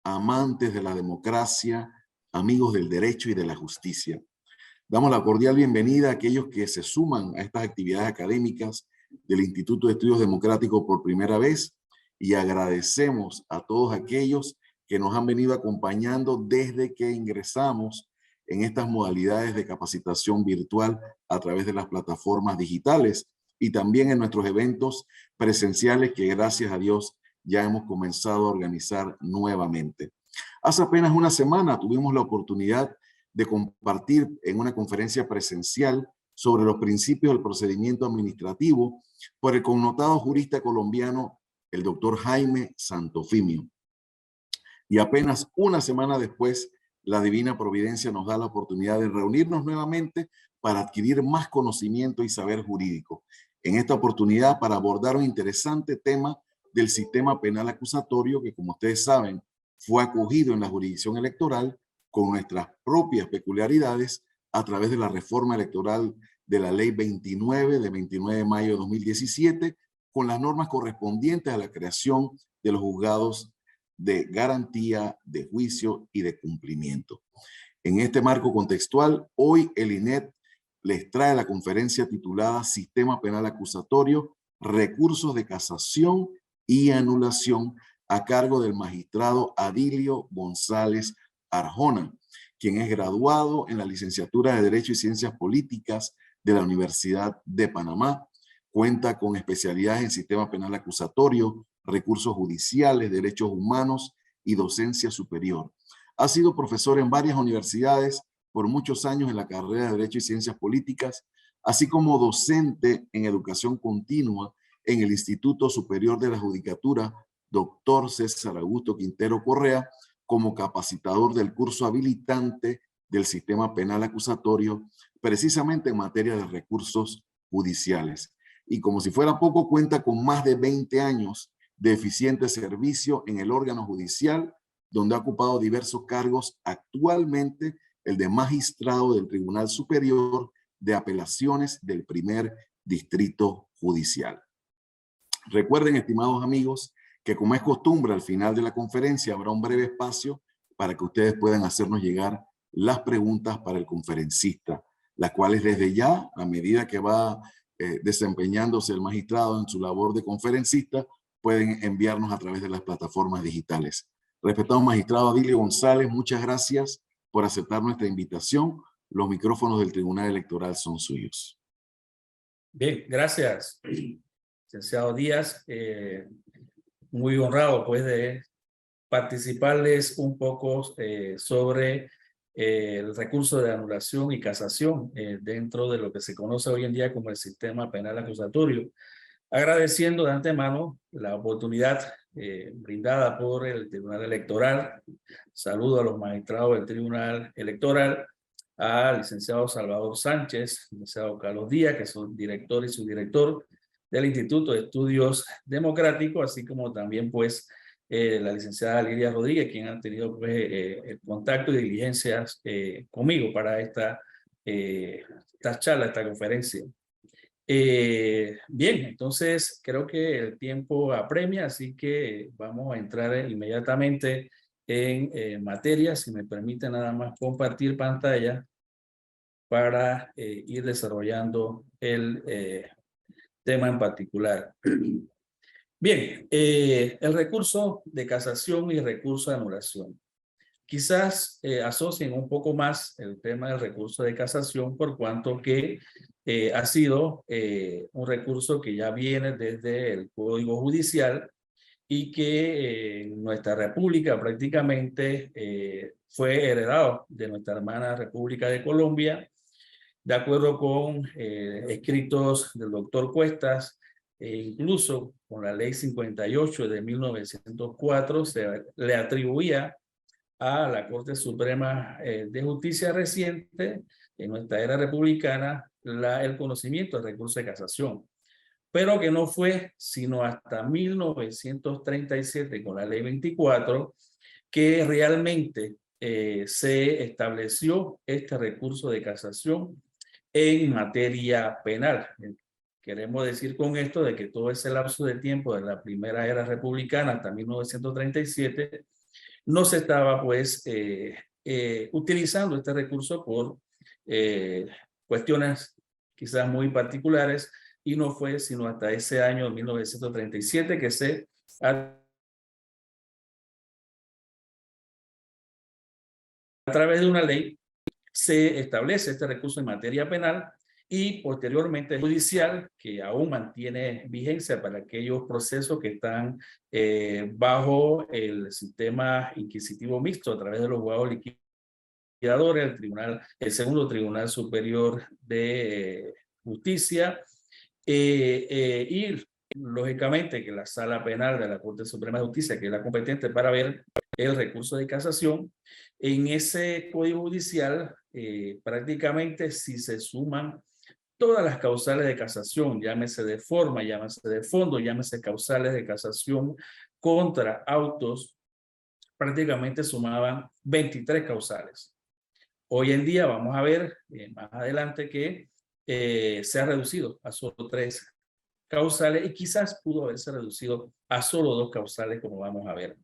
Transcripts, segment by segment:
amantes de la democracia, amigos del derecho y de la justicia. Damos la cordial bienvenida a aquellos que se suman a estas actividades académicas del Instituto de Estudios Democráticos por primera vez y agradecemos a todos aquellos que nos han venido acompañando desde que ingresamos en estas modalidades de capacitación virtual a través de las plataformas digitales y también en nuestros eventos presenciales que gracias a Dios ya hemos comenzado a organizar nuevamente. Hace apenas una semana tuvimos la oportunidad de compartir en una conferencia presencial sobre los principios del procedimiento administrativo por el connotado jurista colombiano, el doctor Jaime Santofimio. Y apenas una semana después, la divina providencia nos da la oportunidad de reunirnos nuevamente para adquirir más conocimiento y saber jurídico. En esta oportunidad para abordar un interesante tema del sistema penal acusatorio que, como ustedes saben, fue acogido en la jurisdicción electoral con nuestras propias peculiaridades a través de la reforma electoral de la Ley 29 de 29 de mayo de 2017, con las normas correspondientes a la creación de los juzgados de garantía, de juicio y de cumplimiento. En este marco contextual, hoy el INED les trae la conferencia titulada Sistema Penal Acusatorio, Recursos de Casación y Anulación, a cargo del magistrado Adilio González Arjona, quien es graduado en la licenciatura de Derecho y Ciencias Políticas de la Universidad de Panamá. Cuenta con especialidades en Sistema Penal Acusatorio, Recursos Judiciales, Derechos Humanos y Docencia Superior. Ha sido profesor en varias universidades por muchos años en la carrera de Derecho y Ciencias Políticas, así como docente en Educación Continua en el Instituto Superior de la Judicatura, Dr. César Augusto Quintero Correa, como capacitador del curso habilitante del Sistema Penal Acusatorio, precisamente en materia de recursos judiciales. Y como si fuera poco, cuenta con más de 20 años de eficiente servicio en el órgano judicial, donde ha ocupado diversos cargos, actualmente el de magistrado del Tribunal Superior de Apelaciones del Primer Distrito Judicial. Recuerden, estimados amigos, que como es costumbre, al final de la conferencia habrá un breve espacio para que ustedes puedan hacernos llegar las preguntas para el conferencista, las cuales desde ya, a medida que va desempeñándose el magistrado en su labor de conferencista, pueden enviarnos a través de las plataformas digitales. Respetado magistrado Adilio González, muchas gracias por aceptar nuestra invitación. Los micrófonos del Tribunal Electoral son suyos. Bien, gracias, licenciado Díaz. Muy honrado pues de participarles un poco sobre el recurso de anulación y casación dentro de lo que se conoce hoy en día como el sistema penal acusatorio. Agradeciendo de antemano la oportunidad brindada por el Tribunal Electoral. Saludo a los magistrados del Tribunal Electoral, al licenciado Salvador Sánchez, licenciado Carlos Díaz, que son director y subdirector del Instituto de Estudios Democráticos, así como también pues la licenciada Lidia Rodríguez, quien ha tenido pues, el contacto y diligencias conmigo para esta charla, esta conferencia. Bien, entonces creo que el tiempo apremia, así que vamos a entrar inmediatamente en materia. Si me permite nada más compartir pantalla para ir desarrollando el tema en particular. Bien, el recurso de casación y recurso de anulación. Quizás asocien un poco más el tema del recurso de casación por cuanto que ha sido un recurso que ya viene desde el Código Judicial y que en nuestra república prácticamente fue heredado de nuestra hermana República de Colombia, de acuerdo con escritos del doctor Cuestas, e incluso con la ley 58 de 1904 se le atribuía a la Corte Suprema de Justicia reciente, en nuestra era republicana, el conocimiento del recurso de casación, pero que no fue sino hasta 1937 con la ley 24 que realmente se estableció este recurso de casación en materia penal. Queremos decir con esto de que todo ese lapso de tiempo de la primera era republicana hasta 1937 no se estaba pues utilizando este recurso por cuestiones quizás muy particulares, y no fue sino hasta ese año 1937 que se a través de una ley se establece este recurso en materia penal, y posteriormente judicial, que aún mantiene vigencia para aquellos procesos que están bajo el sistema inquisitivo mixto a través de los juzgados liquidadores, el segundo Tribunal Superior de Justicia, y lógicamente que la Sala Penal de la Corte Suprema de Justicia, que es la competente para ver el recurso de casación. En ese Código Judicial, prácticamente si se suman todas las causales de casación, llámese de forma, llámese de fondo, llámese causales de casación contra autos, prácticamente sumaban 23 causales. Hoy en día vamos a ver más adelante que se ha reducido a solo 3 causales, y quizás pudo haberse reducido a solo 2 causales, como vamos a ver.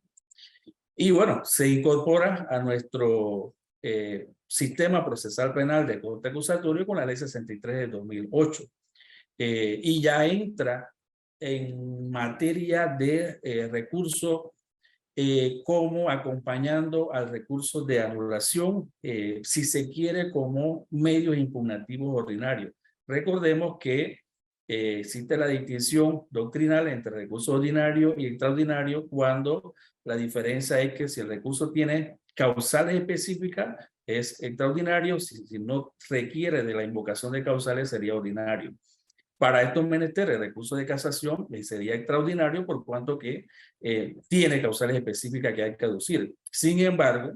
Y bueno, se incorpora a nuestro sistema procesal penal de corte acusatorio con la ley 63 de 2008. Y ya entra en materia de recurso como acompañando al recurso de anulación, si se quiere, como medios impugnativos ordinarios. Recordemos que existe la distinción doctrinal entre recurso ordinario y extraordinario, cuando la diferencia es que si el recurso tiene causales específicas es extraordinario, si no requiere de la invocación de causales sería ordinario. Para estos menesteres, el recurso de casación sería extraordinario por cuanto que tiene causales específicas que hay que aducir. Sin embargo,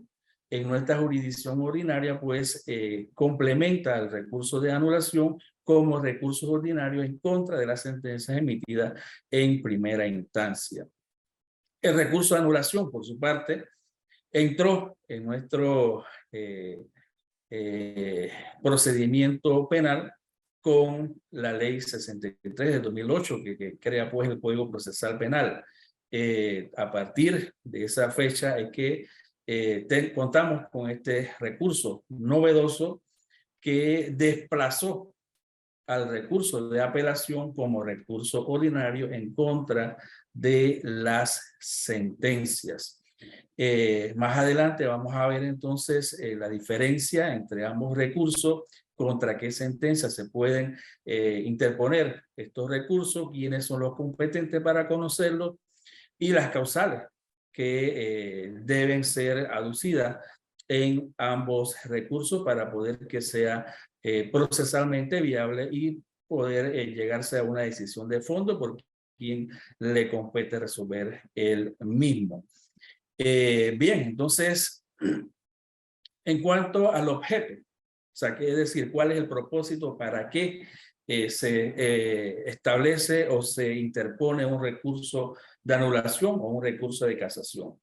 en nuestra jurisdicción ordinaria, pues complementa el recurso de anulación como recurso ordinario en contra de las sentencias emitidas en primera instancia. El recurso de anulación, por su parte, entró en nuestro procedimiento penal con la ley 63 de 2008, que crea pues el Código Procesal Penal. A partir de esa fecha es que contamos con este recurso novedoso que desplazó al recurso de apelación como recurso ordinario en contra de las sentencias. Más adelante vamos a ver entonces la diferencia entre ambos recursos, contra qué sentencias se pueden interponer estos recursos, quiénes son los competentes para conocerlos, y las causales que deben ser aducidas en ambos recursos para poder que sea procesalmente viable y poder llegarse a una decisión de fondo por quien le compete resolver el mismo. Bien, entonces, en cuanto al objeto, o sea, es decir, cuál es el propósito, para qué se establece o se interpone un recurso de anulación o un recurso de casación.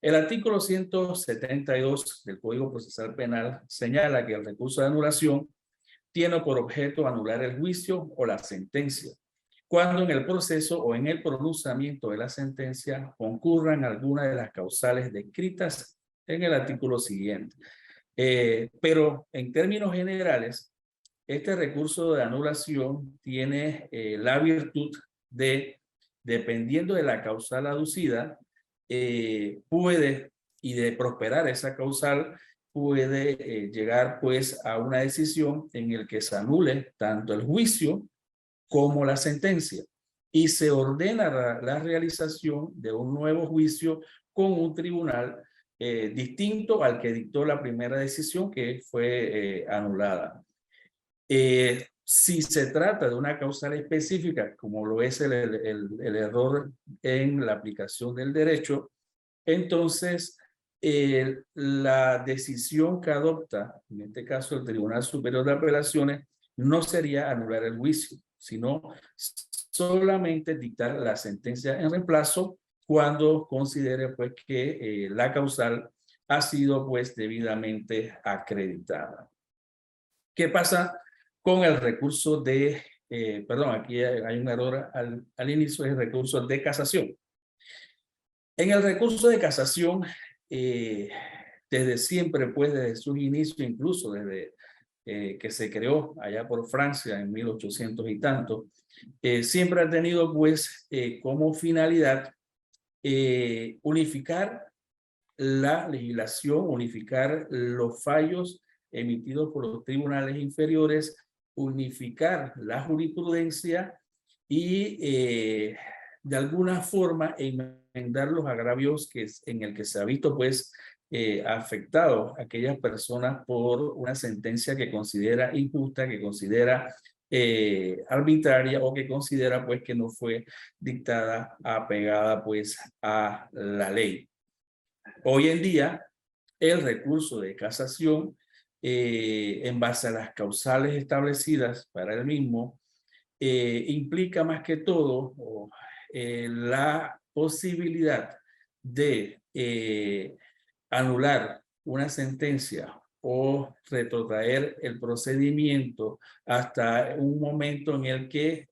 El artículo 172 del Código Procesal Penal señala que el recurso de anulación tiene por objeto anular el juicio o la sentencia, cuando en el proceso o en el pronunciamiento de la sentencia concurran algunas de las causales descritas en el artículo siguiente. Pero en términos generales, este recurso de anulación tiene la virtud de, dependiendo de la causal aducida, puede, y de prosperar esa causal, puede llegar pues a una decisión en el que se anule tanto el juicio como la sentencia, y se ordena la realización de un nuevo juicio con un tribunal distinto al que dictó la primera decisión, que fue anulada. Si se trata de una causal específica, como lo es el error en la aplicación del derecho, entonces la decisión que adopta, en este caso el Tribunal Superior de Apelaciones, no sería anular el juicio, sino solamente dictar la sentencia en reemplazo cuando considere pues que la causal ha sido pues debidamente acreditada. ¿Qué pasa con el recurso de, perdón, aquí hay un error al inicio, es el recurso de casación? En el recurso de casación, desde siempre, pues desde sus inicios, incluso desde que se creó allá por Francia en 1800 y tanto, siempre ha tenido pues como finalidad unificar la legislación, unificar los fallos emitidos por los tribunales inferiores, unificar la jurisprudencia y de alguna forma enmendar los agravios en el que se ha visto pues afectado a aquellas personas por una sentencia que considera injusta, que considera arbitraria o que considera pues que no fue dictada apegada pues a la ley. Hoy en día, el recurso de casación, en base a las causales establecidas para el mismo, implica más que todo la posibilidad de anular una sentencia o retrotraer el procedimiento hasta un momento en el que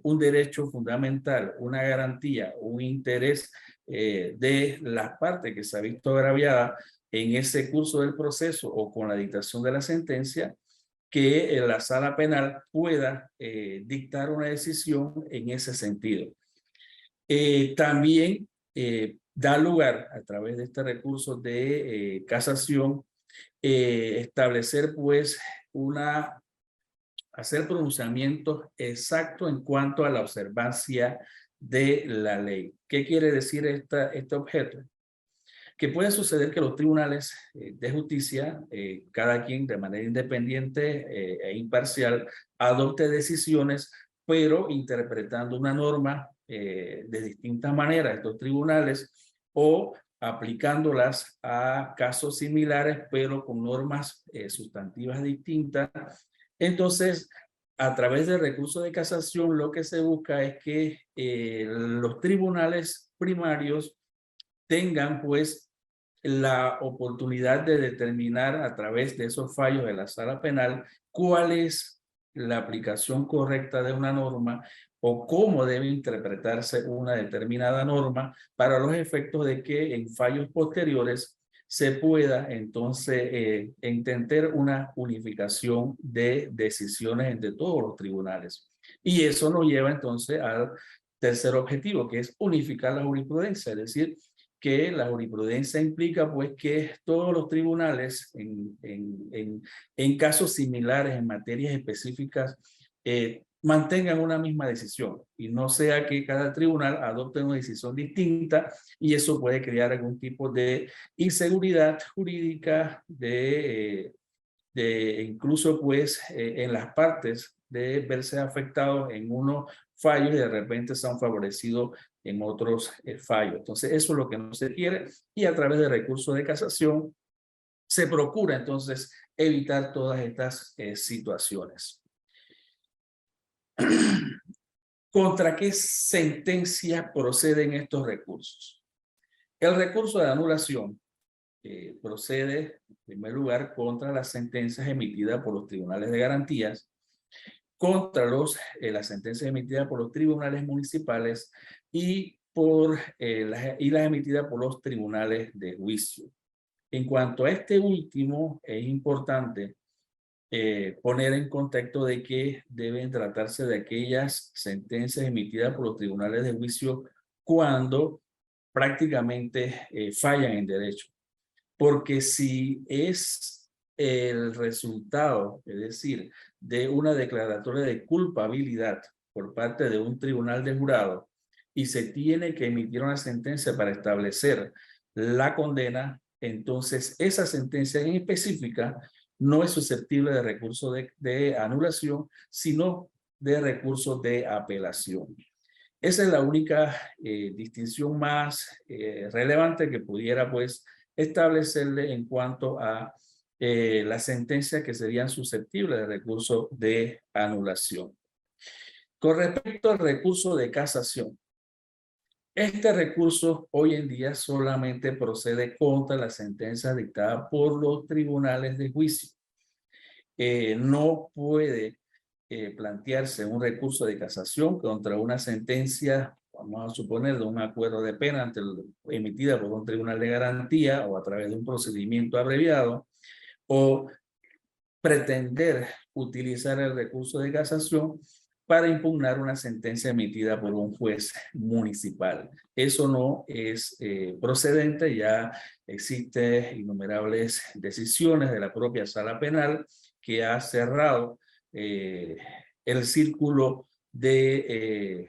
un derecho fundamental, una garantía, un interés de las partes que se ha visto agraviada en ese curso del proceso o con la dictación de la sentencia, que la sala penal pueda dictar una decisión en ese sentido. También da lugar a través de este recurso de casación establecer pues hacer pronunciamientos exactos en cuanto a la observancia de la ley. ¿Qué quiere decir este objeto? Que puede suceder que los tribunales de justicia, cada quien de manera independiente e imparcial, adopte decisiones, pero interpretando una norma de distintas maneras, estos tribunales, o aplicándolas a casos similares, pero con normas sustantivas distintas. Entonces, a través del recurso de casación, lo que se busca es que los tribunales primarios tengan pues la oportunidad de determinar a través de esos fallos de la sala penal cuál es la aplicación correcta de una norma o cómo debe interpretarse una determinada norma para los efectos de que en fallos posteriores se pueda entonces intentar una unificación de decisiones entre todos los tribunales. Y eso nos lleva entonces al tercer objetivo, que es unificar la jurisprudencia, es decir, que la jurisprudencia implica pues que todos los tribunales en casos similares, en materias específicas, mantengan una misma decisión y no sea que cada tribunal adopte una decisión distinta y eso puede crear algún tipo de inseguridad jurídica, incluso pues en las partes de verse afectados en unos fallos y de repente se han favorecido en otros fallos. Entonces eso es lo que no se quiere y a través de recursos de casación se procura entonces evitar todas estas situaciones. ¿Contra qué sentencia proceden estos recursos? El recurso de anulación procede, en primer lugar, contra las sentencias emitidas por los tribunales de garantías, contra las sentencias emitidas por los tribunales municipales y las emitidas por los tribunales de juicio. En cuanto a este último, es importante poner en contexto de que deben tratarse de aquellas sentencias emitidas por los tribunales de juicio cuando prácticamente fallan en derecho. Porque si es el resultado, es decir, de una declaratoria de culpabilidad por parte de un tribunal de jurado y se tiene que emitir una sentencia para establecer la condena, entonces esa sentencia en específica no es susceptible de recurso de anulación, sino de recurso de apelación. Esa es la única distinción más relevante que pudiera pues establecerle en cuanto a las sentencias que serían susceptibles de recurso de anulación. Con respecto al recurso de casación, este recurso hoy en día solamente procede contra las sentencias dictadas por los tribunales de juicio. No puede plantearse un recurso de casación contra una sentencia, vamos a suponer, de un acuerdo de pena emitida por un tribunal de garantía o a través de un procedimiento abreviado, o pretender utilizar el recurso de casación para impugnar una sentencia emitida por un juez municipal. Eso no es procedente, ya existen innumerables decisiones de la propia sala penal que ha cerrado el círculo de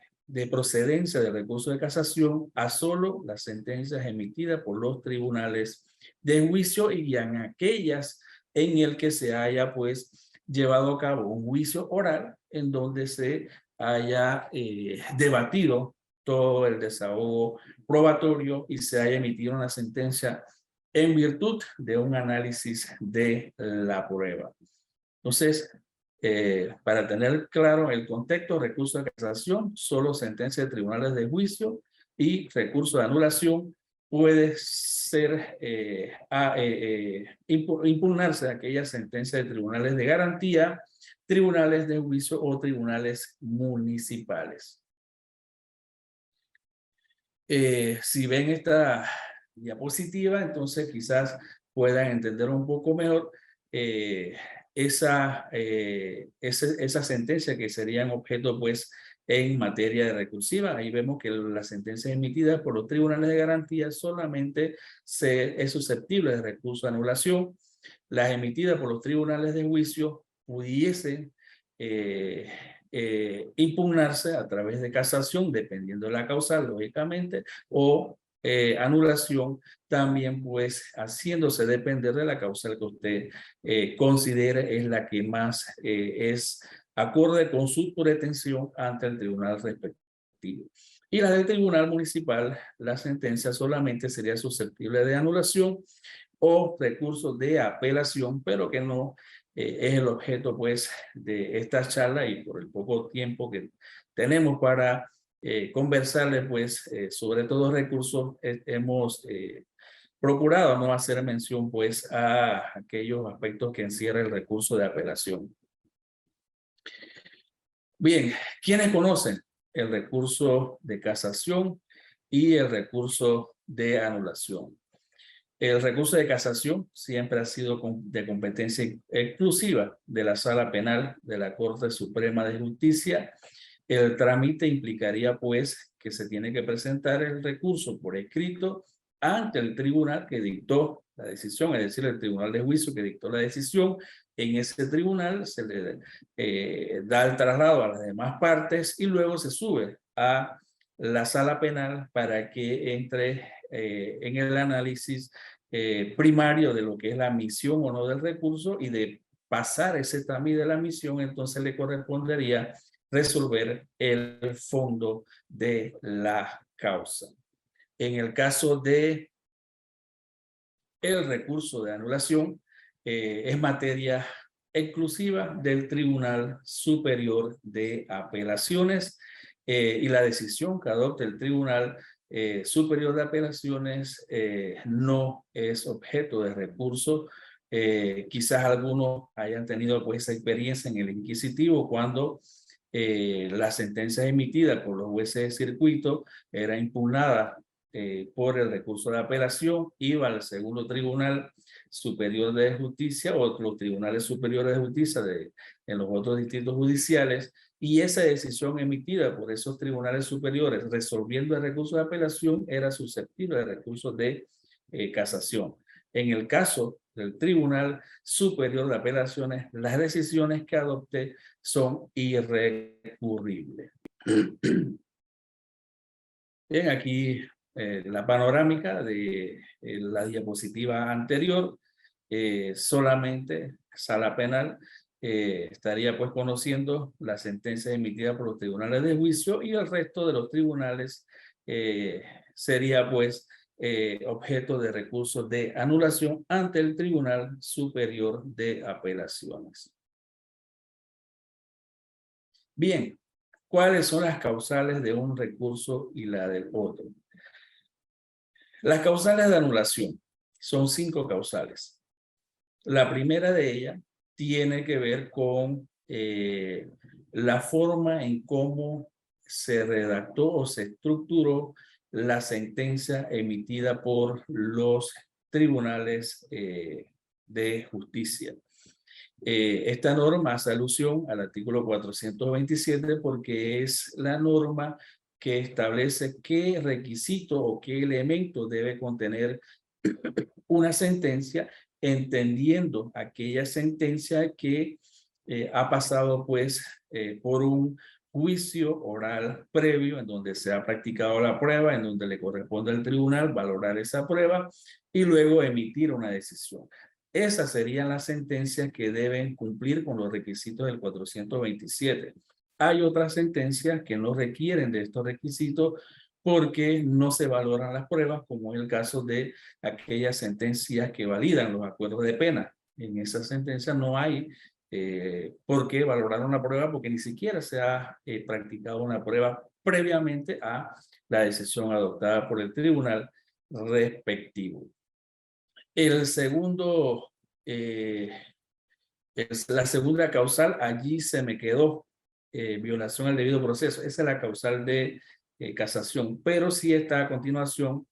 procedencia del recurso de casación a solo las sentencias emitidas por los tribunales de juicio y en aquellas en el que se haya pues llevado a cabo un juicio oral en donde se haya debatido todo el desahogo probatorio y se haya emitido una sentencia en virtud de un análisis de la prueba. Entonces, para tener claro el contexto, recurso de casación, solo sentencia de tribunales de juicio y recurso de anulación puede ser impugnarse aquella sentencia de tribunales de garantía, tribunales de juicio o tribunales municipales. Si ven esta diapositiva, entonces quizás puedan entender un poco mejor esa sentencia que serían objeto pues en materia de recursiva. Ahí vemos que las sentencias emitidas por los tribunales de garantía solamente es susceptible de recurso de anulación. Las emitidas por los tribunales de juicio pudiesen impugnarse a través de casación, dependiendo de la causa, lógicamente, o anulación también pues haciéndose depender de la causa que usted considere es la que más es acorde con su pretensión ante el tribunal respectivo. Y la del tribunal municipal, la sentencia solamente sería susceptible de anulación o recursos de apelación, pero que no es el objeto pues de esta charla y por el poco tiempo que tenemos para conversarles pues sobre todos los recursos hemos procurado no hacer mención pues a aquellos aspectos que encierra el recurso de apelación. Bien, ¿quiénes conocen el recurso de casación y el recurso de anulación? El recurso de casación siempre ha sido de competencia exclusiva de la Sala Penal de la Corte Suprema de Justicia. El trámite implicaría pues que se tiene que presentar el recurso por escrito ante el tribunal que dictó la decisión, es decir, el tribunal de juicio que dictó la decisión. En ese tribunal se le da el traslado a las demás partes y luego se sube a la sala penal para que entre en el análisis primario de lo que es la admisión o no del recurso, y de pasar ese trámite de la admisión, entonces le correspondería resolver el fondo de la causa. En el caso de el recurso de anulación, es materia exclusiva del Tribunal Superior de Apelaciones y la decisión que adopte el Tribunal Superior de Apelaciones no es objeto de recurso. Quizás algunos hayan tenido pues esa experiencia en el inquisitivo cuando la sentencia emitida por los jueces de circuito era impugnada por el recurso de apelación, iba al segundo tribunal superior de justicia o los tribunales superiores de justicia en los otros distritos judiciales, y esa decisión emitida por esos tribunales superiores resolviendo el recurso de apelación era susceptible de recursos de casación. En el caso del Tribunal Superior de Apelaciones, las decisiones que adopte son irrecurribles. Bien, aquí la panorámica de la diapositiva anterior. Solamente Sala Penal estaría pues conociendo la sentencia emitida por los tribunales de juicio, y el resto de los tribunales sería pues objeto de recursos de anulación ante el Tribunal Superior de Apelaciones. Bien, ¿cuáles son las causales de un recurso y la del otro? Las causales de anulación son 5 causales. La primera de ellas tiene que ver con la forma en cómo se redactó o se estructuró la sentencia emitida por los tribunales de justicia. Esta norma hace alusión al artículo 427 porque es la norma que establece qué requisito o qué elemento debe contener una sentencia, entendiendo aquella sentencia que ha pasado pues por un juicio oral previo en donde se ha practicado la prueba, en donde le corresponde al tribunal valorar esa prueba y luego emitir una decisión. Esas serían las sentencias que deben cumplir con los requisitos del 427. Hay otras sentencias que no requieren de estos requisitos porque no se valoran las pruebas, como es el caso de aquellas sentencias que validan los acuerdos de pena. En esa sentencia no hay por qué valorar una prueba porque ni siquiera se ha practicado una prueba previamente a la decisión adoptada por el tribunal respectivo. El segundo, la segunda causal, allí se me quedó violación al debido proceso. Esa es la causal de casación, pero sí está a continuación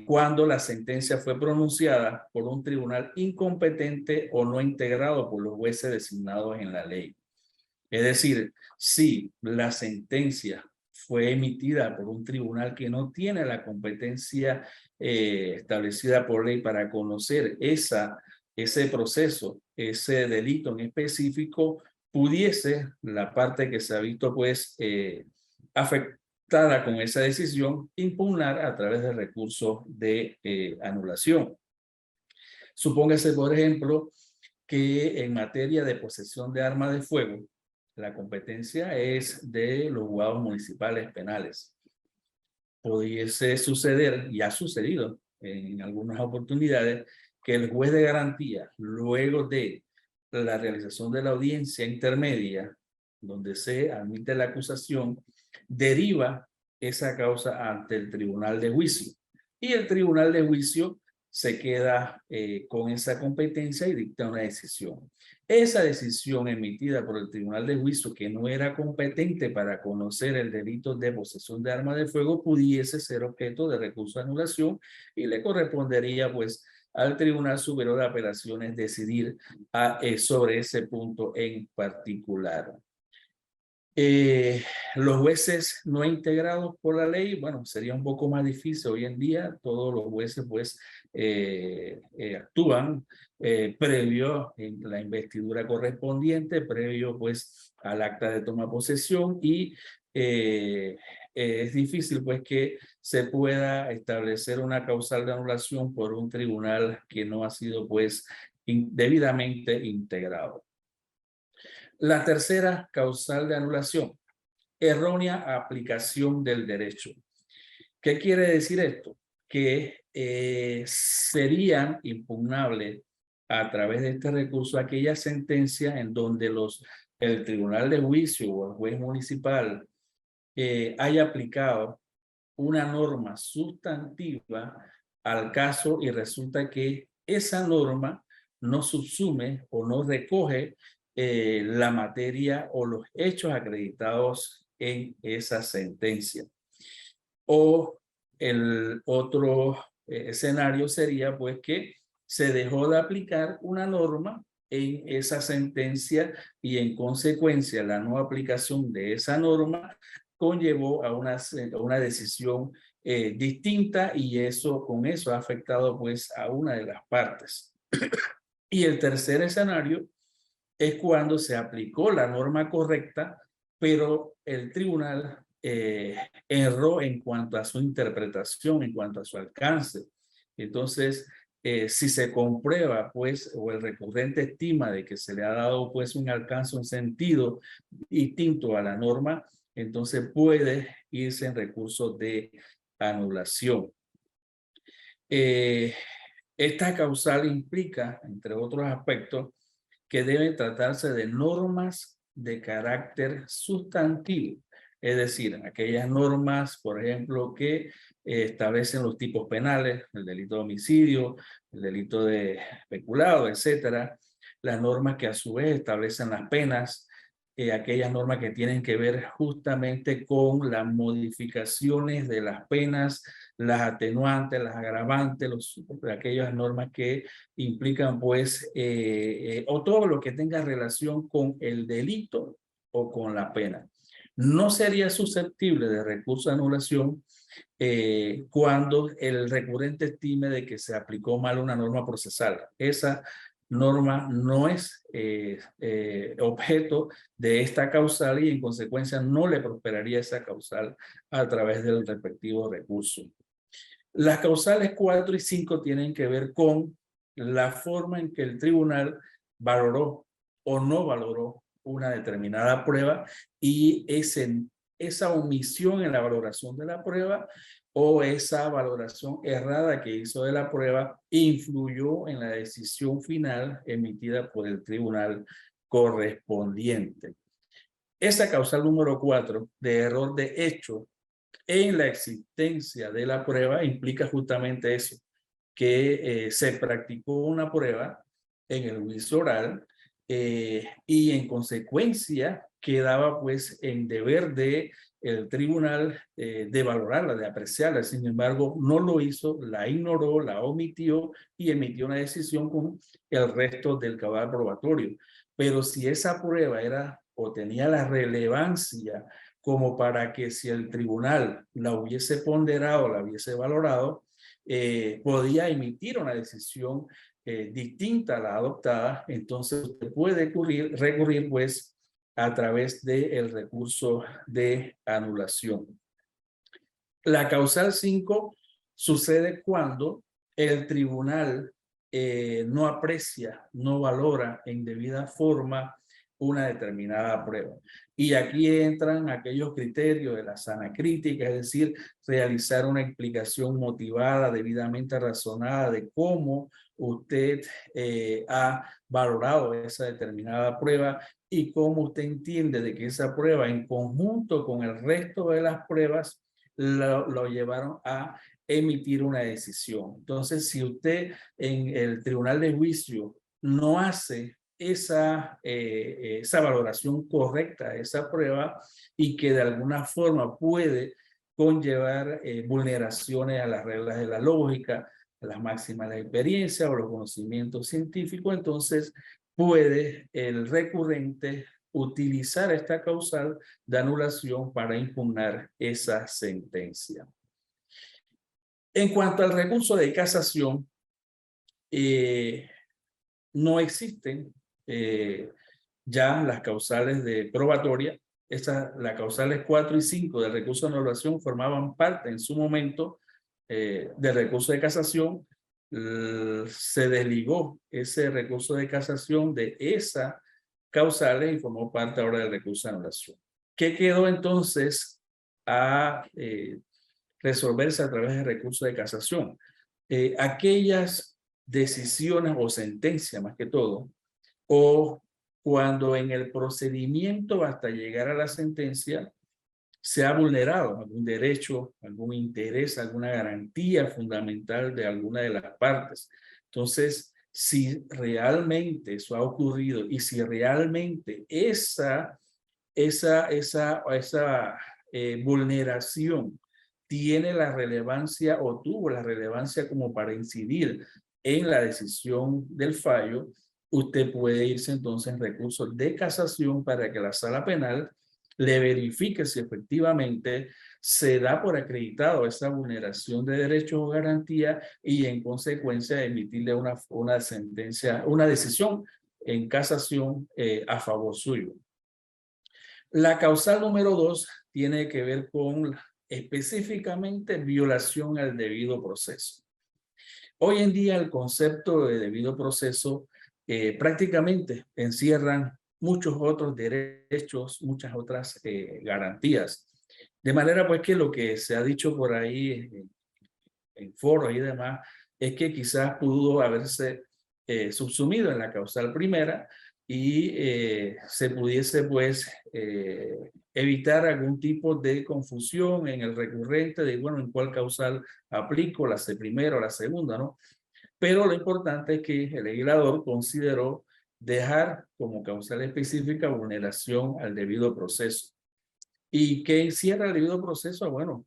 cuando la sentencia fue pronunciada por un tribunal incompetente o no integrado por los jueces designados en la ley. Es decir, si la sentencia fue emitida por un tribunal que no tiene la competencia establecida por ley para conocer ese proceso, ese delito en específico, pudiese la parte que se ha visto pues afectada con esa decisión impugnar a través de recursos de anulación. Supóngase, por ejemplo, que en materia de posesión de arma de fuego, la competencia es de los juzgados municipales penales. Pudiese suceder, y ha sucedido en algunas oportunidades, que el juez de garantía, luego de la realización de la audiencia intermedia, donde se admite la acusación, deriva esa causa ante el tribunal de juicio. Y el tribunal de juicio se queda con esa competencia y dicta una decisión. Esa decisión emitida por el tribunal de juicio que no era competente para conocer el delito de posesión de arma de fuego pudiese ser objeto de recurso de anulación y le correspondería pues al Tribunal Superior de Apelaciones decidir sobre ese punto en particular. Los jueces no integrados por la ley, bueno, sería un poco más difícil hoy en día. Todos los jueces pues actúan previo en la investidura correspondiente, previo pues al acta de toma de posesión y es difícil pues que se pueda establecer una causal de anulación por un tribunal que no ha sido pues debidamente integrado. La tercera causal de anulación, errónea aplicación del derecho. ¿Qué quiere decir esto? Que serían impugnables a través de este recurso aquellas sentencias en donde el tribunal de juicio o el juez municipal haya aplicado una norma sustantiva al caso y resulta que esa norma no subsume o no recoge la materia o los hechos acreditados en esa sentencia. O el otro escenario sería pues que se dejó de aplicar una norma en esa sentencia y en consecuencia la no aplicación de esa norma conllevó a una decisión distinta y con eso ha afectado pues a una de las partes. Y el tercer escenario es cuando se aplicó la norma correcta, pero el tribunal erró en cuanto a su interpretación, en cuanto a su alcance. Entonces, si se comprueba, pues, o el recurrente estima de que se le ha dado, pues, un alcance, un sentido distinto a la norma, entonces puede irse en recurso de anulación. Esta causal implica, entre otros aspectos, que deben tratarse de normas de carácter sustantivo, es decir, aquellas normas, por ejemplo, que establecen los tipos penales, el delito de homicidio, el delito de peculado, etcétera, las normas que a su vez establecen las penas, aquellas normas que tienen que ver justamente con las modificaciones de las penas, las atenuantes, las agravantes, aquellas normas que implican pues, o todo lo que tenga relación con el delito o con la pena. No sería susceptible de recurso de anulación cuando el recurrente estime de que se aplicó mal una norma procesal. Esa norma no es objeto de esta causal y en consecuencia no le prosperaría esa causal a través del respectivo recurso. Las causales 4 y 5 tienen que ver con la forma en que el tribunal valoró o no valoró una determinada prueba y esa omisión en la valoración de la prueba o esa valoración errada que hizo de la prueba influyó en la decisión final emitida por el tribunal correspondiente. Esa causal número 4 de error de hecho en la existencia de la prueba implica justamente eso, que se practicó una prueba en el juicio oral y en consecuencia quedaba pues en deber de el tribunal de valorarla, de apreciarla. Sin embargo, no lo hizo, la ignoró, la omitió y emitió una decisión con el resto del cabal probatorio. Pero si esa prueba era o tenía la relevancia como para que si el tribunal la hubiese ponderado, la hubiese valorado, podía emitir una decisión distinta a la adoptada, entonces usted puede recurrir pues a través del recurso de anulación. La causal 5 sucede cuando el tribunal no aprecia, no valora en debida forma una determinada prueba. Y aquí entran aquellos criterios de la sana crítica, es decir, realizar una explicación motivada, debidamente razonada de cómo usted ha valorado esa determinada prueba y cómo usted entiende de que esa prueba en conjunto con el resto de las pruebas lo llevaron a emitir una decisión. Entonces, si usted en el tribunal de juicio no hace esa valoración correcta de esa prueba y que de alguna forma puede conllevar vulneraciones a las reglas de la lógica, a las máximas de la experiencia o los conocimientos científicos, entonces puede el recurrente utilizar esta causal de anulación para impugnar esa sentencia. En cuanto al recurso de casación, no existen ya las causales de probatoria. Las causales 4 y 5 del recurso de anulación formaban parte en su momento del recurso de casación. Se desligó ese recurso de casación de esa causales y formó parte ahora del recurso de anulación. ¿Qué quedó entonces a resolverse a través del recurso de casación? Aquellas decisiones o sentencias más que todo, o cuando en el procedimiento hasta llegar a la sentencia se ha vulnerado algún derecho, algún interés, alguna garantía fundamental de alguna de las partes. Entonces, si realmente eso ha ocurrido y si realmente esa vulneración tiene la relevancia o tuvo la relevancia como para incidir en la decisión del fallo, usted puede irse entonces en recursos de casación para que la sala penal le verifique si efectivamente se da por acreditado esa vulneración de derechos o garantía y en consecuencia emitirle una sentencia, una decisión en casación a favor suyo. La causal número 2 tiene que ver con específicamente violación al debido proceso. Hoy en día el concepto de debido proceso prácticamente encierran muchos otros derechos, muchas otras garantías. De manera pues que lo que se ha dicho por ahí en foros y demás es que quizás pudo haberse subsumido en la causal primera y se pudiese pues evitar algún tipo de confusión en el recurrente de bueno, en cuál causal aplico, la primera o la segunda, ¿no? Pero lo importante es que el legislador consideró dejar como causal específica vulneración al debido proceso. ¿Y qué encierra el debido proceso? Bueno,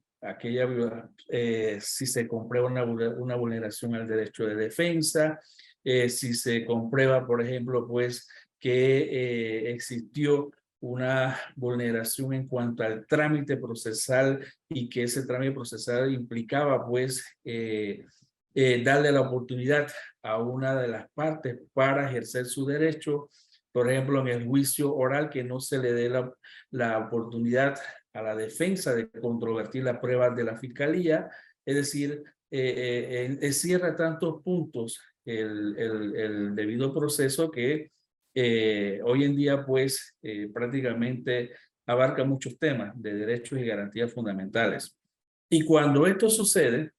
si se comprueba una vulneración al derecho de defensa, si se comprueba, por ejemplo, pues que existió una vulneración en cuanto al trámite procesal y que ese trámite procesal implicaba pues darle la oportunidad a una de las partes para ejercer su derecho, por ejemplo, en el juicio oral, que no se le dé la oportunidad a la defensa de controvertir las pruebas de la fiscalía, es decir, encierra tantos puntos el debido proceso que hoy en día pues prácticamente abarca muchos temas de derechos y garantías fundamentales. Y cuando esto sucede,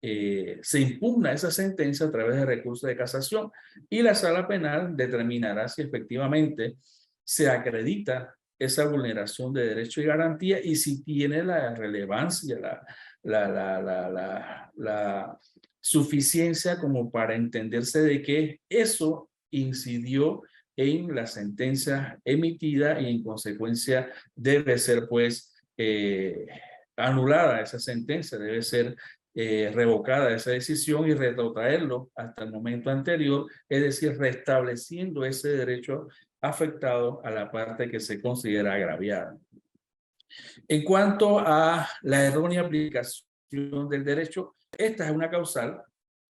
se impugna esa sentencia a través de recurso de casación y la sala penal determinará si efectivamente se acredita esa vulneración de derecho y garantía y si tiene la relevancia, la suficiencia como para entenderse de que eso incidió en la sentencia emitida y en consecuencia debe ser pues anulada esa sentencia, debe ser revocada esa decisión y retrotraerlo hasta el momento anterior, es decir, restableciendo ese derecho afectado a la parte que se considera agraviada. En cuanto a la errónea aplicación del derecho, esta es una causal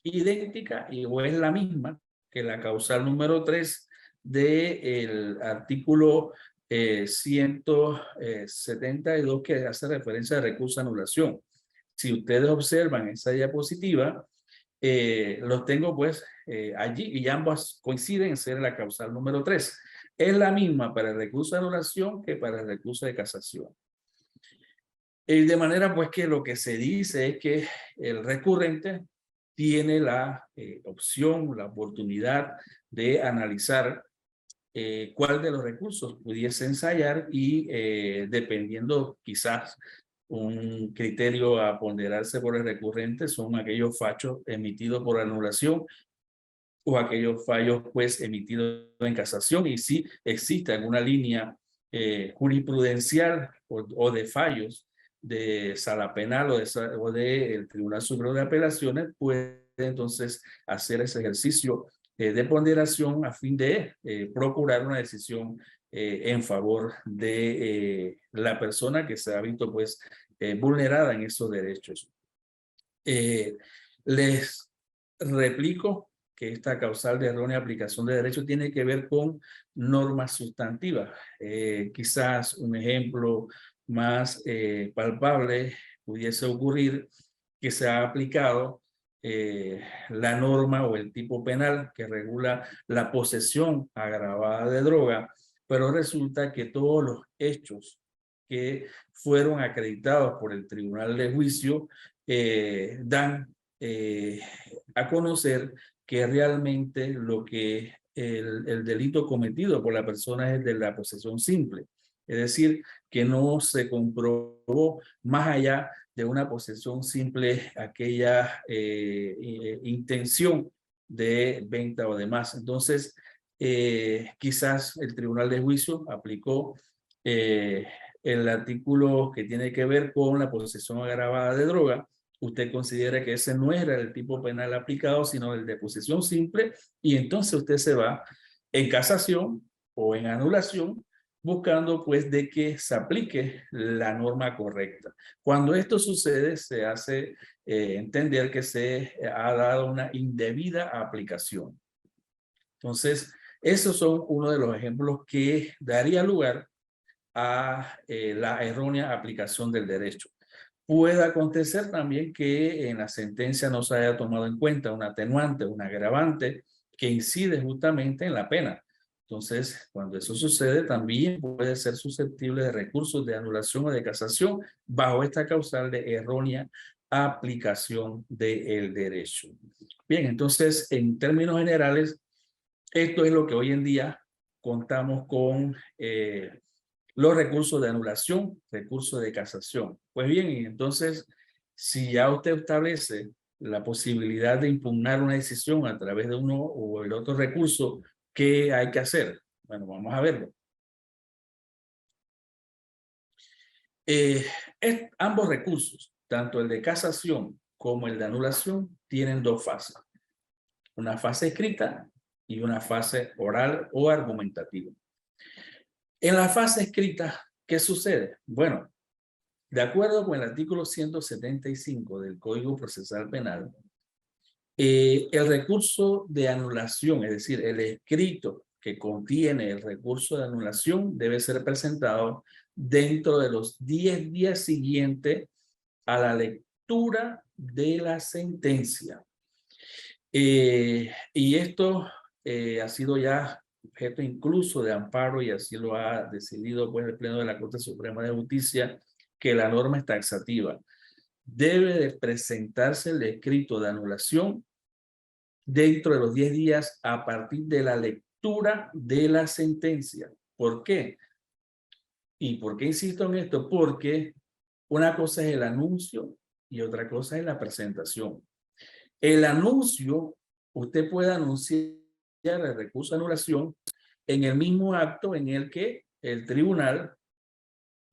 idéntica y o es la misma que la causal número 3 del artículo 172 que hace referencia al recurso de anulación. Si ustedes observan esa diapositiva, los tengo pues allí y ambas coinciden en ser la causal número 3. Es la misma para el recurso de anulación que para el recurso de casación. De manera pues que lo que se dice es que el recurrente tiene la opción, la oportunidad de analizar cuál de los recursos pudiese ensayar y dependiendo quizás un criterio a ponderarse por el recurrente son aquellos fallos emitidos por anulación o aquellos fallos pues emitidos en casación y si existe alguna línea jurisprudencial o de fallos de sala penal o del Tribunal Superior de Apelaciones, puede entonces hacer ese ejercicio de ponderación a fin de procurar una decisión en favor de la persona que se ha visto pues vulnerada en esos derechos. Les replico que esta causal de errónea aplicación de derecho tiene que ver con normas sustantivas. Quizás un ejemplo más palpable pudiese ocurrir que se ha aplicado la norma o el tipo penal que regula la posesión agravada de droga, pero resulta que todos los hechos que fueron acreditados por el tribunal de juicio dan a conocer que realmente lo que el delito cometido por la persona es de la posesión simple. Es decir, que no se comprobó más allá de una posesión simple aquella intención de venta o demás. Entonces, quizás el tribunal de juicio aplicó el artículo que tiene que ver con la posesión agravada de droga. Usted considera que ese no era el tipo penal aplicado, sino el de posesión simple, y entonces usted se va en casación o en anulación buscando pues de que se aplique la norma correcta. Cuando esto sucede, se hace entender que se ha dado una indebida aplicación. Entonces, esos son uno de los ejemplos que daría lugar a la errónea aplicación del derecho. Puede acontecer también que en la sentencia no se haya tomado en cuenta un atenuante, un agravante que incide justamente en la pena. Entonces, cuando eso sucede, también puede ser susceptible de recursos de anulación o de casación bajo esta causal de errónea aplicación del derecho. Bien, entonces, en términos generales, esto es lo que hoy en día contamos con los recursos de anulación, recursos de casación. Pues bien, entonces, si ya usted establece la posibilidad de impugnar una decisión a través de uno o el otro recurso ¿Qué hay que hacer? Bueno, vamos a verlo. Ambos recursos, tanto el de casación como el de anulación, tienen dos fases. Una fase escrita y una fase oral o argumentativa. En la fase escrita, ¿qué sucede? Bueno, de acuerdo con el artículo 175 del Código Procesal Penal, el recurso de anulación, es decir, el escrito que contiene el recurso de anulación debe ser presentado dentro de los 10 días siguientes a la lectura de la sentencia. Y esto ha sido ya objeto incluso de amparo, y así lo ha decidido pues, el Pleno de la Corte Suprema de Justicia, que la norma es taxativa. Debe de presentarse el escrito de anulación dentro de los 10 días a partir de la lectura de la sentencia. ¿Por qué? ¿Y por qué insisto en esto? Porque una cosa es el anuncio y otra cosa es la presentación. El anuncio, usted puede anunciar el recurso de anulación en el mismo acto en el que el tribunal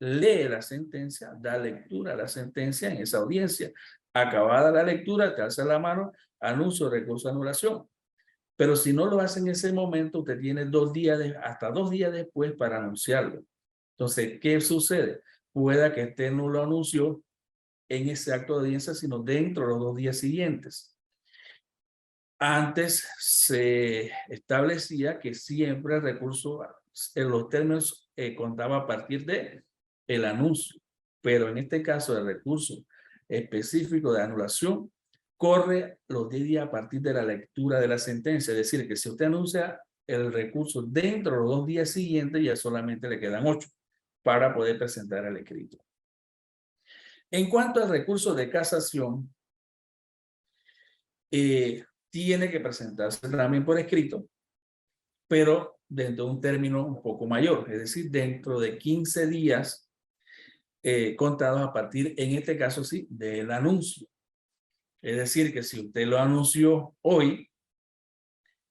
lee la sentencia, da lectura a la sentencia en esa audiencia. Acabada la lectura, te alza la mano, anuncio recurso de anulación. Pero si no lo hace en ese momento, usted tiene 2 días, hasta 2 días después para anunciarlo. Entonces, ¿qué sucede? Pueda que usted no lo anunció en ese acto de audiencia, sino dentro de los 2 días siguientes. Antes se establecía que siempre el recurso en los términos contaba a partir de el anuncio, pero en este caso el recurso específico de anulación corre los 10 días a partir de la lectura de la sentencia. Es decir, que si usted anuncia el recurso dentro de los 2 días siguientes, ya solamente le quedan 8 para poder presentar el escrito. En cuanto al recurso de casación, tiene que presentarse también por escrito, pero dentro de un término un poco mayor, es decir, dentro de 15 días contados a partir, en este caso sí, del anuncio. Es decir, que si usted lo anunció hoy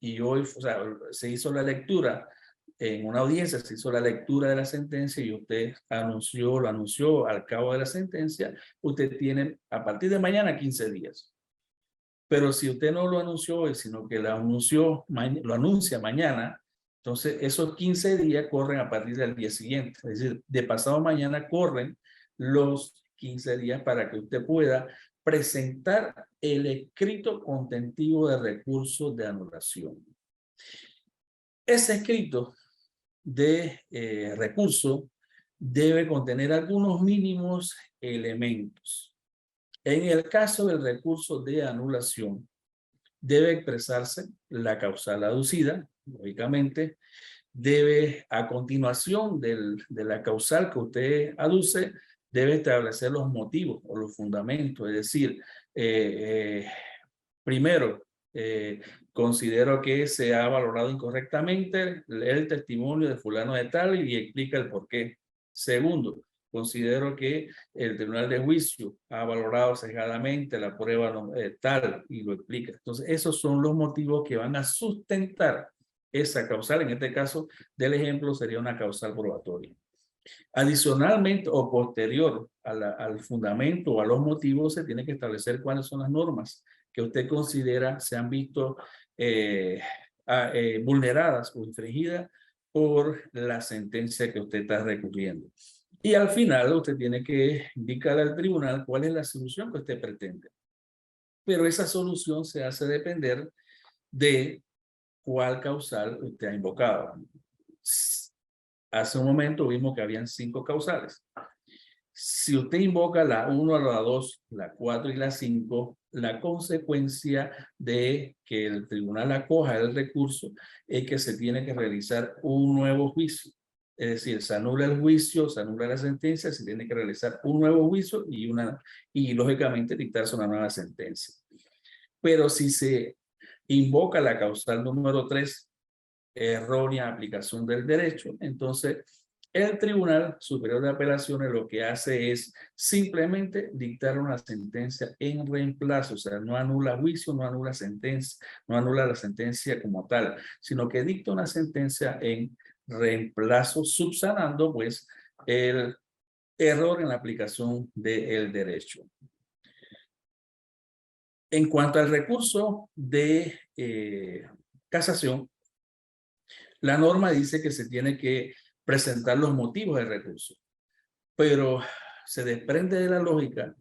y hoy, o sea, se hizo la lectura en una audiencia, se hizo la lectura de la sentencia y usted lo anunció al cabo de la sentencia, usted tiene a partir de mañana 15 días. Pero si usted no lo anunció hoy, sino que lo anuncia mañana, entonces esos 15 días corren a partir del día siguiente. Es decir, de pasado mañana corren los 15 días para que usted pueda presentar el escrito contentivo de recurso de anulación. Ese escrito de recurso debe contener algunos mínimos elementos. En el caso del recurso de anulación, debe expresarse la causal aducida, lógicamente. Debe, a continuación de la causal que usted aduce, debe establecer los motivos o los fundamentos. Es decir, primero, considero que se ha valorado incorrectamente el testimonio de fulano de tal y explica el por qué. Segundo, considero que el tribunal de juicio ha valorado sesgadamente la prueba tal y lo explica. Entonces, esos son los motivos que van a sustentar esa causal. En este caso del ejemplo sería una causal probatoria. Adicionalmente o posterior al fundamento o a los motivos, se tiene que establecer cuáles son las normas que usted considera se han visto vulneradas o infringidas por la sentencia que usted está recurriendo. Y al final usted tiene que indicar al tribunal cuál es la solución que usted pretende. Pero esa solución se hace depender de cuál causal usted ha invocado. Hace un momento vimos que habían 5 causales. Si usted invoca la 1, la 2, la 4 y la 5, la consecuencia de que el tribunal acoja el recurso es que se tiene que realizar un nuevo juicio. Es decir, se anula el juicio, se anula la sentencia, se tiene que realizar un nuevo juicio y lógicamente dictarse una nueva sentencia. Pero si se invoca la causal número 3, errónea aplicación del derecho, entonces El Tribunal Superior de Apelaciones lo que hace es simplemente dictar una sentencia en reemplazo, o sea, no anula juicio, no anula sentencia, no anula la sentencia como tal, sino que dicta una sentencia en reemplazo, subsanando pues el error en la aplicación del derecho. En cuanto al recurso de casación, la norma dice que se tiene que presentar los motivos del recurso, pero se desprende de la lógica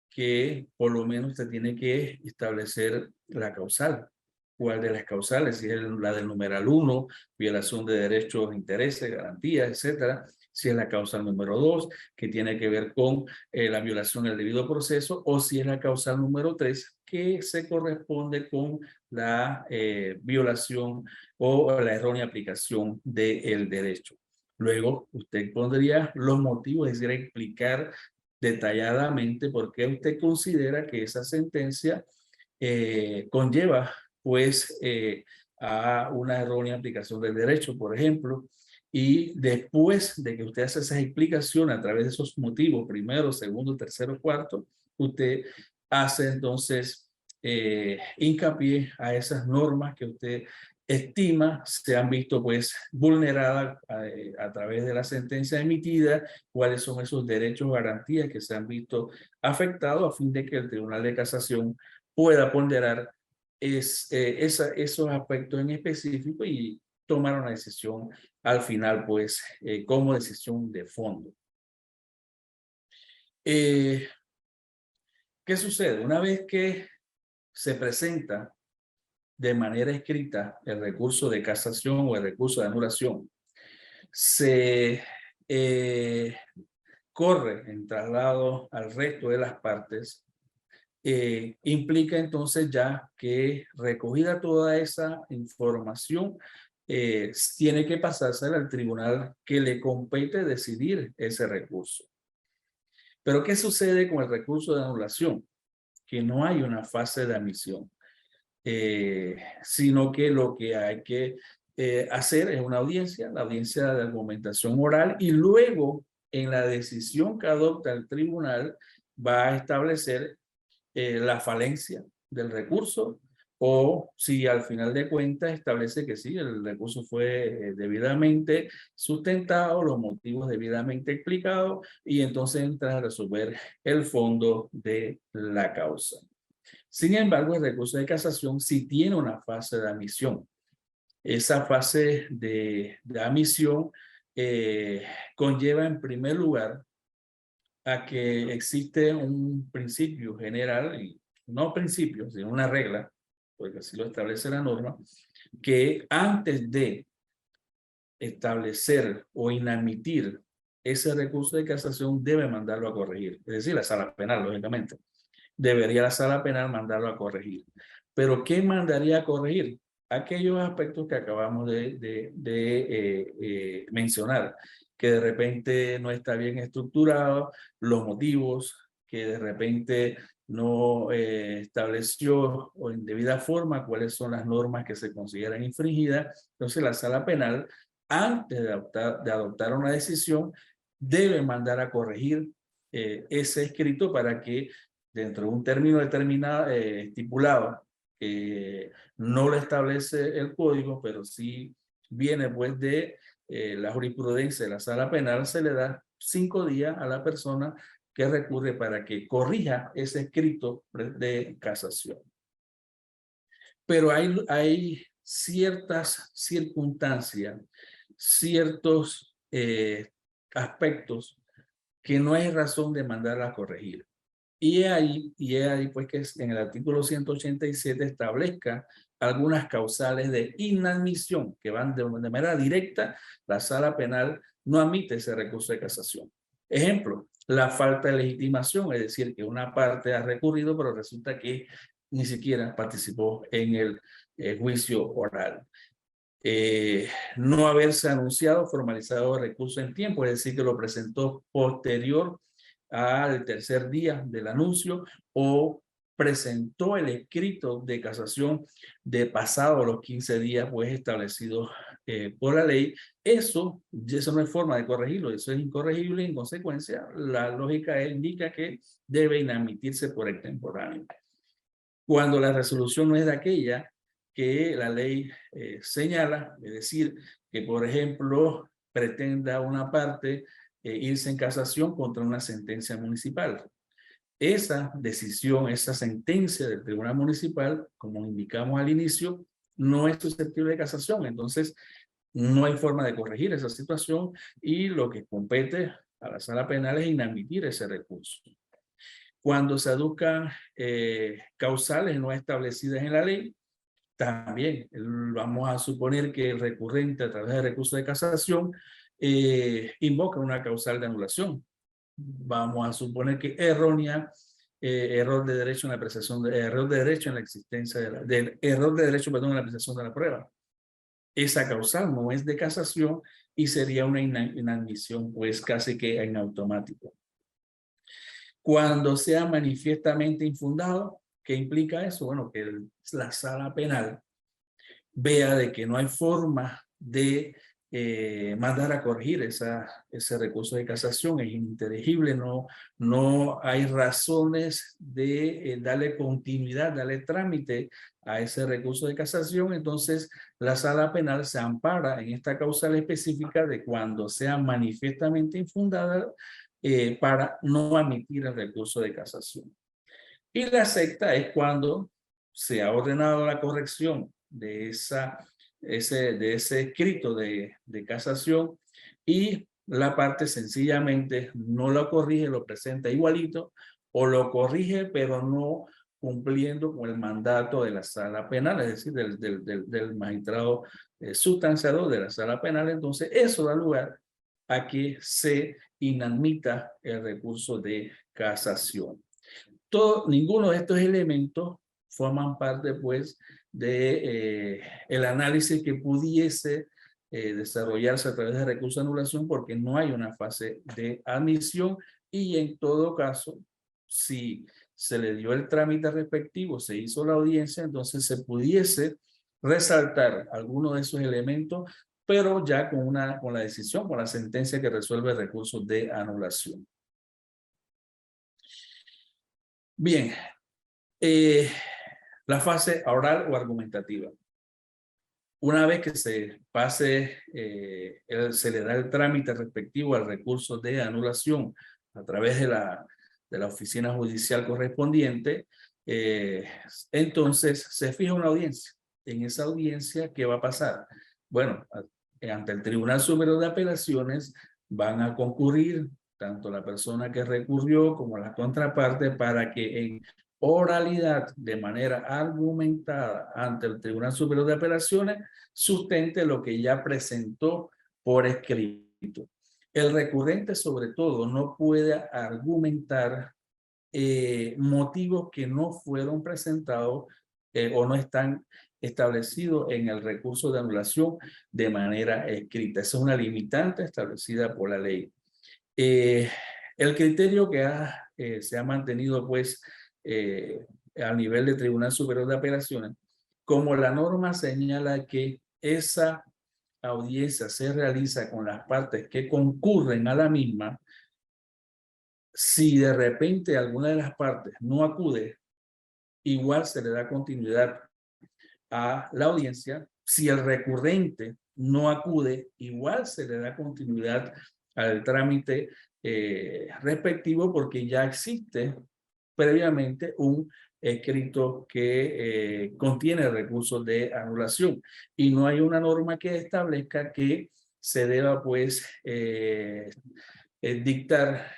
que por lo menos se tiene que establecer la causal. ¿Cuál de las causales? Si es la del numeral 1, violación de derechos, intereses, garantías, etcétera. Si es la causal número 2, que tiene que ver con la violación del debido proceso, o si es la causal número 3, que se corresponde con la violación o la errónea aplicación del derecho. Luego, usted pondría los motivos, es decir, explicar detalladamente por qué usted considera que esa sentencia conlleva pues a una errónea aplicación del derecho, por ejemplo, y después de que usted hace esas explicaciones a través de esos motivos, primero, segundo, tercero, cuarto, usted hace entonces hincapié a esas normas que usted estima se han visto pues vulneradas a través de la sentencia emitida, cuáles son esos derechos o garantías que se han visto afectados a fin de que el Tribunal de Casación pueda ponderar esos aspectos en específico y tomar una decisión al final pues como decisión de fondo. ¿Qué sucede? Una vez que se presenta de manera escrita el recurso de casación o el recurso de anulación, se corre en traslado al resto de las partes, implica entonces ya que recogida toda esa información, tiene que pasarse al tribunal que le compete decidir ese recurso. Pero ¿qué sucede con el recurso de anulación? Que no hay una fase de admisión. Sino que lo que hay que hacer es una audiencia, la audiencia de argumentación oral, y luego en la decisión que adopta el tribunal va a establecer la falencia del recurso, o si al final de cuentas establece que sí, el recurso fue debidamente sustentado, los motivos debidamente explicados, y entonces entra a resolver el fondo de la causa. Sin embargo, el recurso de casación sí tiene una fase de admisión. Esa fase de admisión conlleva en primer lugar a que existe un principio general, y no principio, sino una regla, porque así lo establece la norma, que antes de establecer o inadmitir ese recurso de casación debe mandarlo a corregir, es decir, la sala penal, lógicamente. Debería la sala penal mandarlo a corregir. Pero ¿qué mandaría a corregir? Aquellos aspectos que acabamos de mencionar, que de repente no está bien estructurado, los motivos, que de repente no estableció o en debida forma cuáles son las normas que se consideran infringidas. Entonces la sala penal, antes de adoptar una decisión, debe mandar a corregir ese escrito para que dentro de un término determinado, estipulado, que no lo establece el código, pero sí viene pues de la jurisprudencia de la sala penal, se le da 5 días a la persona que recurre para que corrija ese escrito de casación. Pero hay ciertas circunstancias, ciertos aspectos que no hay razón de mandarla a corregir. Y es ahí pues que en el artículo 187 establezca algunas causales de inadmisión que van de manera directa, la sala penal no admite ese recurso de casación. Ejemplo, la falta de legitimación, es decir, que una parte ha recurrido, pero resulta que ni siquiera participó en el juicio oral. No haberse anunciado, formalizado el recurso en tiempo, es decir, que lo presentó posterior al tercer día del anuncio, o presentó el escrito de casación de pasado los 15 días pues establecidos por la ley, Eso no es forma de corregirlo, eso es incorregible. En consecuencia, la lógica indica que debe inadmitirse por extemporáneo. Cuando la resolución no es de aquella que la ley señala, es decir, que por ejemplo pretenda una parte irse en casación contra una sentencia municipal. Esa decisión, esa sentencia del tribunal municipal, como indicamos al inicio, no es susceptible de casación. Entonces, no hay forma de corregir esa situación y lo que compete a la sala penal es inadmitir ese recurso. Cuando se aduzcan causales no establecidas en la ley, también vamos a suponer que el recurrente a través del recurso de casación invoca una causal de anulación. Vamos a suponer que errónea, error de derecho en la apreciación, error de derecho en la existencia error de derecho, perdón, en la apreciación de la prueba. Esa causal no es de casación y sería una inadmisión, pues casi que en automático. Cuando sea manifiestamente infundado, ¿qué implica eso? Bueno, que la sala penal vea de que no hay forma de mandar a corregir ese recurso de casación, es ininteligible, no hay razones de darle continuidad, darle trámite a ese recurso de casación. Entonces la sala penal se ampara en esta causal específica de cuando sea manifiestamente infundada para no admitir el recurso de casación. Y la sexta es cuando se ha ordenado la corrección de ese escrito de casación y la parte sencillamente no lo corrige, lo presenta igualito o lo corrige pero no cumpliendo con el mandato de la sala penal, es decir, del magistrado sustanciador de la sala penal. Entonces eso da lugar a que se inadmita el recurso de casación. Ninguno de estos elementos forman parte, pues, de el análisis que pudiese desarrollarse a través de recurso de anulación, porque no hay una fase de admisión y en todo caso, si se le dio el trámite respectivo, se hizo la audiencia, entonces se pudiese resaltar alguno de esos elementos, pero ya con la decisión, con la sentencia que resuelve el recurso de anulación. Bien, la fase oral o argumentativa. Una vez que se pase, se le da el trámite respectivo al recurso de anulación a través de la oficina judicial correspondiente, entonces se fija una audiencia. En esa audiencia, ¿qué va a pasar? Bueno, ante el Tribunal Superior de Apelaciones van a concurrir tanto la persona que recurrió como la contraparte para que en oralidad, de manera argumentada ante el Tribunal Superior de Apelaciones, sustente lo que ya presentó por escrito. El recurrente, sobre todo, no puede argumentar motivos que no fueron presentados o no están establecidos en el recurso de anulación de manera escrita. Esa es una limitante establecida por la ley. El criterio que se ha mantenido, pues, a nivel de Tribunal Superior de Apelaciones, como la norma señala que esa audiencia se realiza con las partes que concurren a la misma, si de repente alguna de las partes no acude, igual se le da continuidad a la audiencia. Si el recurrente no acude, igual se le da continuidad al trámite respectivo, porque ya existe previamente un escrito que contiene recursos de anulación y no hay una norma que establezca que se deba, pues, dictar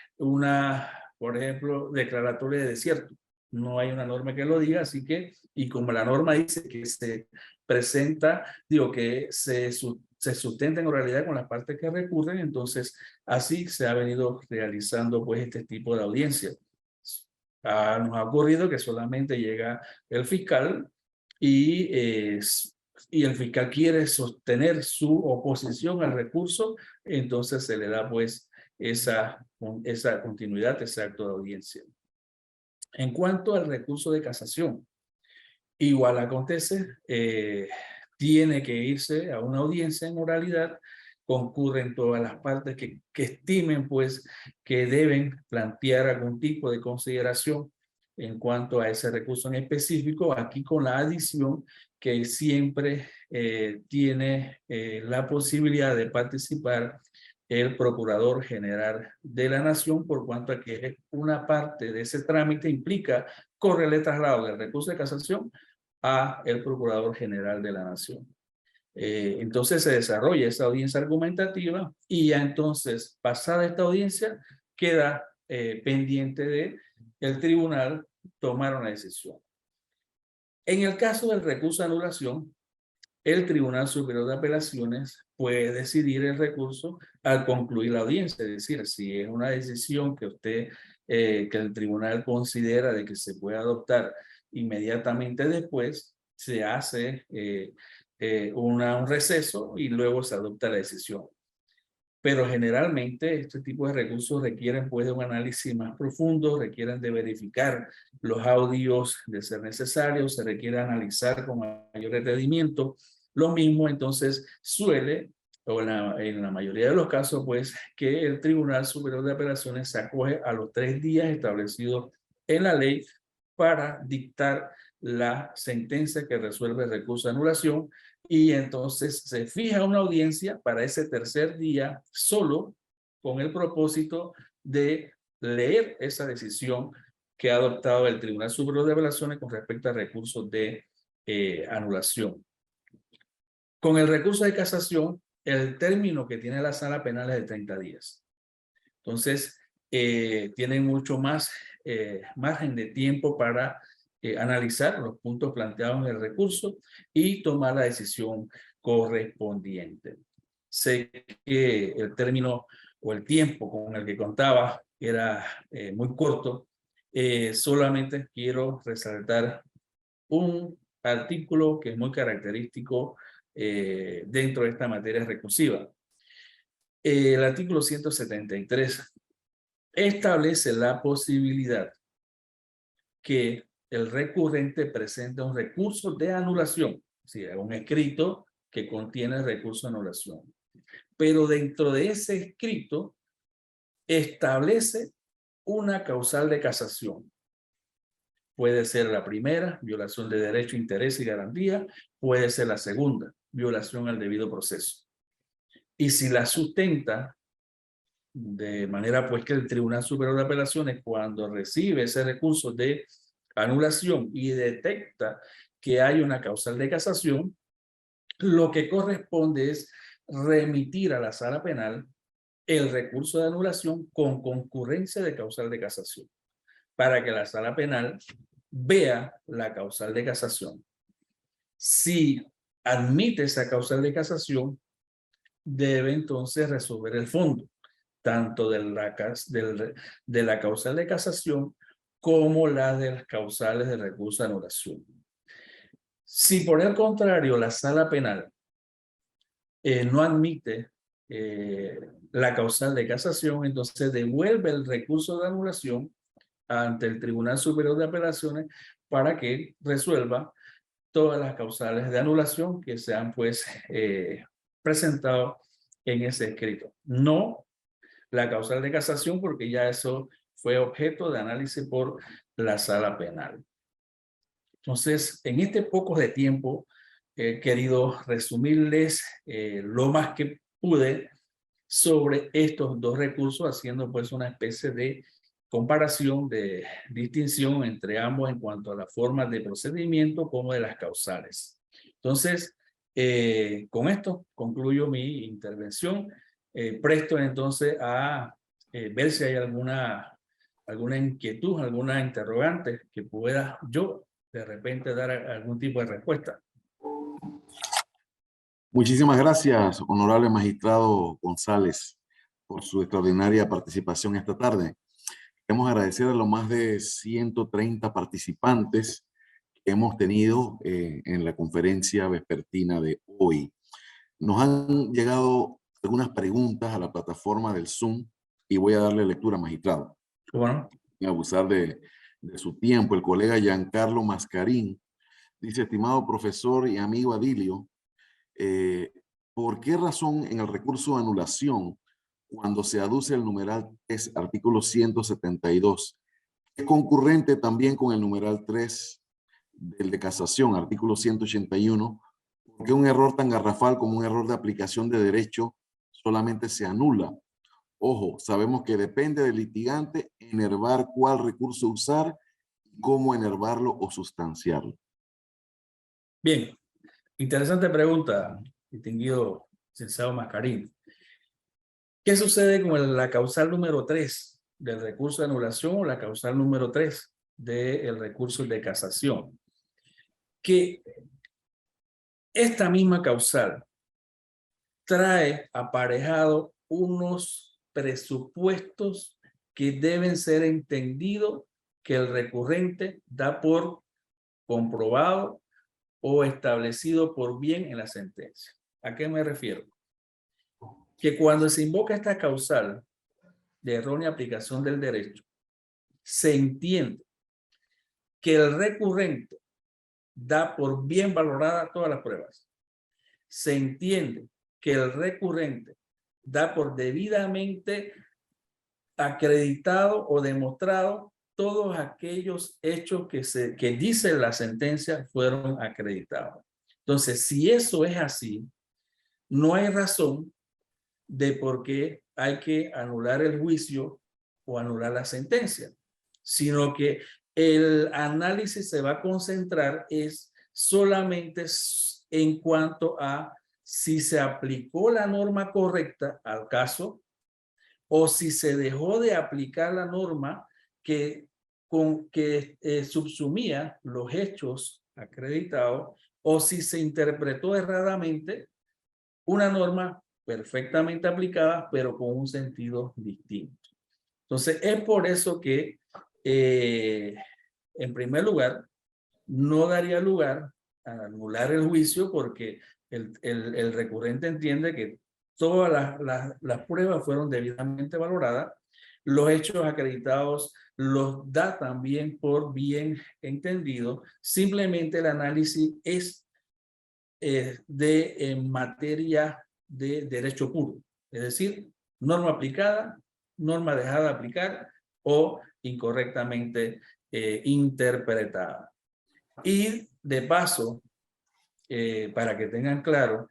por ejemplo, declaratoria de desierto. No hay una norma que lo diga, así que, y como la norma dice que se presenta, que se sustenta en realidad con las partes que recurren, entonces así se ha venido realizando, pues, este tipo de audiencia. Nos ha ocurrido que solamente llega el fiscal y el fiscal quiere sostener su oposición al recurso, entonces se le da, pues, esa continuidad, ese acto de audiencia. En cuanto al recurso de casación, igual acontece, tiene que irse a una audiencia en oralidad concurren todas las partes que estimen pues que deben plantear algún tipo de consideración en cuanto a ese recurso en específico, aquí con la adición que siempre tiene la posibilidad de participar el Procurador General de la Nación, por cuanto a que una parte de ese trámite implica correr el traslado del recurso de casación a el Procurador General de la Nación. Entonces se desarrolla esa audiencia argumentativa y ya entonces, pasada esta audiencia, queda pendiente de el tribunal tomar una decisión. En el caso del recurso de anulación, el Tribunal Superior de Apelaciones puede decidir el recurso al concluir la audiencia, es decir, si es una decisión que que el tribunal considera de que se puede adoptar inmediatamente después, se hace un receso y luego se adopta la decisión. Pero generalmente este tipo de recursos requieren pues de un análisis más profundo, requieren de verificar los audios de ser necesario, se requiere analizar con mayor detenimiento. Lo mismo entonces suele, o en la mayoría de los casos, pues que el Tribunal Superior de Apelaciones se acoge a los 3 días establecidos en la ley para dictar la sentencia que resuelve el recurso de anulación, y entonces se fija una audiencia para ese tercer día solo con el propósito de leer esa decisión que ha adoptado el Tribunal Superior de Apelaciones con respecto a recursos de anulación. Con el recurso de casación, el término que tiene la sala penal es de 30 días. Entonces, tienen mucho más margen de tiempo para analizar los puntos planteados en el recurso y tomar la decisión correspondiente. Sé que el término o el tiempo con el que contaba era muy corto. Solamente quiero resaltar un artículo que es muy característico dentro de esta materia recursiva. El artículo 173 establece la posibilidad que el recurrente presente un recurso de anulación, es decir, un escrito que contiene el recurso de anulación. Pero dentro de ese escrito establece una causal de casación. Puede ser la primera, violación de derecho, interés y garantía. Puede ser la segunda, violación al debido proceso. Y si la sustenta de manera pues que el Tribunal Superior de Apelaciones, cuando recibe ese recurso de anulación y detecta que hay una causal de casación, lo que corresponde es remitir a la sala penal el recurso de anulación con concurrencia de causal de casación, para que la sala penal vea la causal de casación. Si admite esa causal de casación, debe entonces resolver el fondo, tanto de la causal de casación como la de las causales de recurso de anulación. Si por el contrario la sala penal no admite la causal de casación, entonces devuelve el recurso de anulación ante el Tribunal Superior de Apelaciones para que resuelva todas las causales de anulación que se han pues presentado en ese escrito. No la causal de casación, porque ya eso fue objeto de análisis por la sala penal. Entonces, en este poco de tiempo, he querido resumirles lo más que pude sobre estos dos recursos, haciendo pues una especie de comparación, de distinción entre ambos en cuanto a las formas de procedimiento como de las causales. Entonces, con esto concluyo mi intervención. Presto entonces a ver si hay alguna inquietud, alguna interrogante que pueda yo de repente dar algún tipo de respuesta. Muchísimas gracias, honorable magistrado González, por su extraordinaria participación esta tarde. Queremos agradecer a los más de 130 participantes que hemos tenido en la conferencia vespertina de hoy. Nos han llegado algunas preguntas a la plataforma del Zoom y voy a darle lectura, magistrado. Bueno. Sin abusar de su tiempo. El colega Giancarlo Mascarín dice: estimado profesor y amigo Adilio, ¿por qué razón en el recurso de anulación, cuando se aduce el numeral 3, artículo 172, es concurrente también con el numeral 3 del de casación, artículo 181, porque un error tan garrafal como un error de aplicación de derecho solamente se anula? Ojo, sabemos que depende del litigante enervar cuál recurso usar, cómo enervarlo o sustanciarlo. Bien, interesante pregunta, distinguido licenciado Mascarín. ¿Qué sucede con la causal número 3 del recurso de anulación o la causal número 3 del recurso de casación? Que esta misma causal trae aparejado unos presupuestos que deben ser entendidos que el recurrente da por comprobado o establecido por bien en la sentencia. ¿A qué me refiero? Que cuando se invoca esta causal de errónea aplicación del derecho, se entiende que el recurrente da por bien valoradas todas las pruebas. Se entiende que el recurrente da por debidamente acreditado o demostrado todos aquellos hechos que dice la sentencia fueron acreditados. Entonces, si eso es así, no hay razón de por qué hay que anular el juicio o anular la sentencia, sino que el análisis se va a concentrar es solamente en cuanto a si se aplicó la norma correcta al caso o si se dejó de aplicar la norma que subsumía los hechos acreditados o si se interpretó erradamente una norma perfectamente aplicada, pero con un sentido distinto. Entonces, es por eso que, en primer lugar, no daría lugar a anular el juicio porque el recurrente entiende que todas las pruebas fueron debidamente valoradas, los hechos acreditados los da también por bien entendido, simplemente el análisis es en materia de derecho puro, es decir, norma aplicada, norma dejada de aplicar o incorrectamente interpretada. Y de paso, para que tengan claro,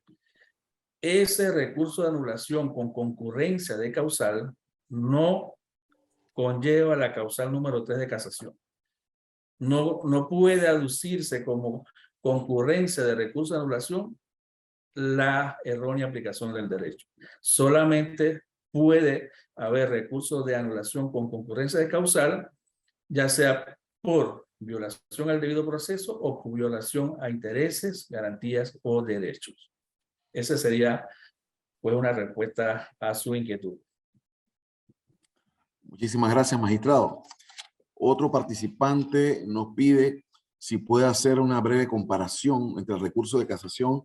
ese recurso de anulación con concurrencia de causal no conlleva la causal número 3 de casación. No puede aducirse como concurrencia de recurso de anulación la errónea aplicación del derecho. Solamente puede haber recursos de anulación con concurrencia de causal, ya sea por violación al debido proceso o por violación a intereses, garantías o derechos. Esa sería pues una respuesta a su inquietud. Muchísimas gracias, magistrado. Otro participante nos pide si puede hacer una breve comparación entre el recurso de casación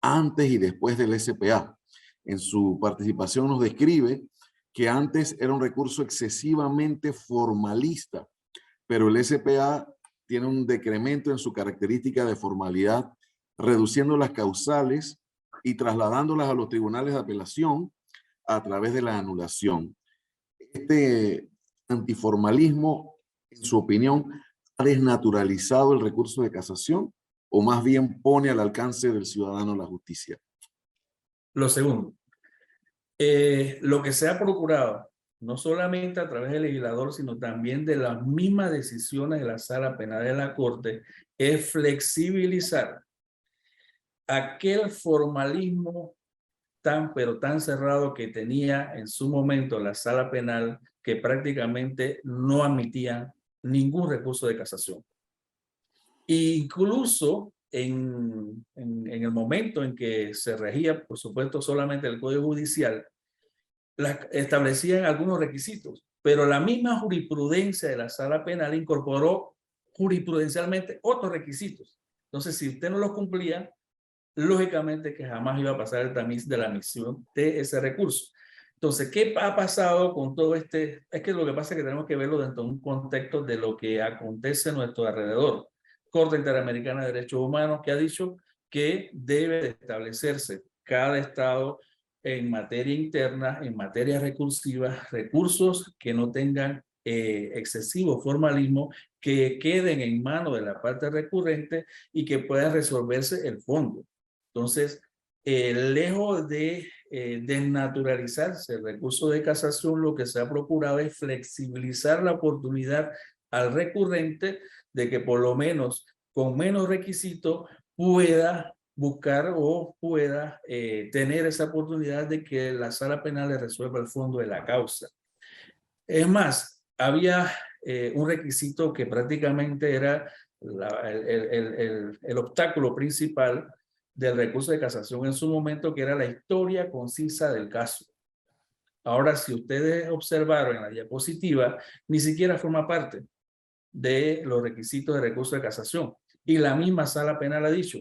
antes y después del SPA. En su participación nos describe que antes era un recurso excesivamente formalista, pero el SPA tiene un decremento en su característica de formalidad, reduciendo las causales y trasladándolas a los tribunales de apelación a través de la anulación. Este antiformalismo, en su opinión, ha desnaturalizado el recurso de casación o más bien pone al alcance del ciudadano la justicia. Lo segundo, lo que se ha procurado, no solamente a través del legislador, sino también de las mismas decisiones de la Sala Penal de la Corte, es flexibilizar aquel formalismo pero tan cerrado que tenía en su momento la Sala Penal, que prácticamente no admitía ningún recurso de casación. E incluso en el momento en que se regía, por supuesto, solamente el Código Judicial, establecían algunos requisitos, pero la misma jurisprudencia de la Sala Penal incorporó jurisprudencialmente otros requisitos. Entonces, si usted no los cumplía, lógicamente que jamás iba a pasar el tamiz de la admisión de ese recurso. Entonces, ¿qué ha pasado con todo este? Es que lo que pasa es que tenemos que verlo dentro de un contexto de lo que acontece a nuestro alrededor. Corte Interamericana de Derechos Humanos que ha dicho que debe de establecerse cada estado en materia interna, en materia recursiva, recursos que no tengan excesivo formalismo, que queden en manos de la parte recurrente y que pueda resolverse el fondo. Entonces, lejos de desnaturalizarse el recurso de casación, lo que se ha procurado es flexibilizar la oportunidad al recurrente de que por lo menos con menos requisitos pueda buscar o pueda tener esa oportunidad de que la sala penal le resuelva el fondo de la causa. Es más, había un requisito que prácticamente era el obstáculo principal del recurso de casación en su momento, que era la historia concisa del caso. Ahora, si ustedes observaron en la diapositiva, ni siquiera forma parte de los requisitos de recurso de casación. Y la misma sala penal ha dicho,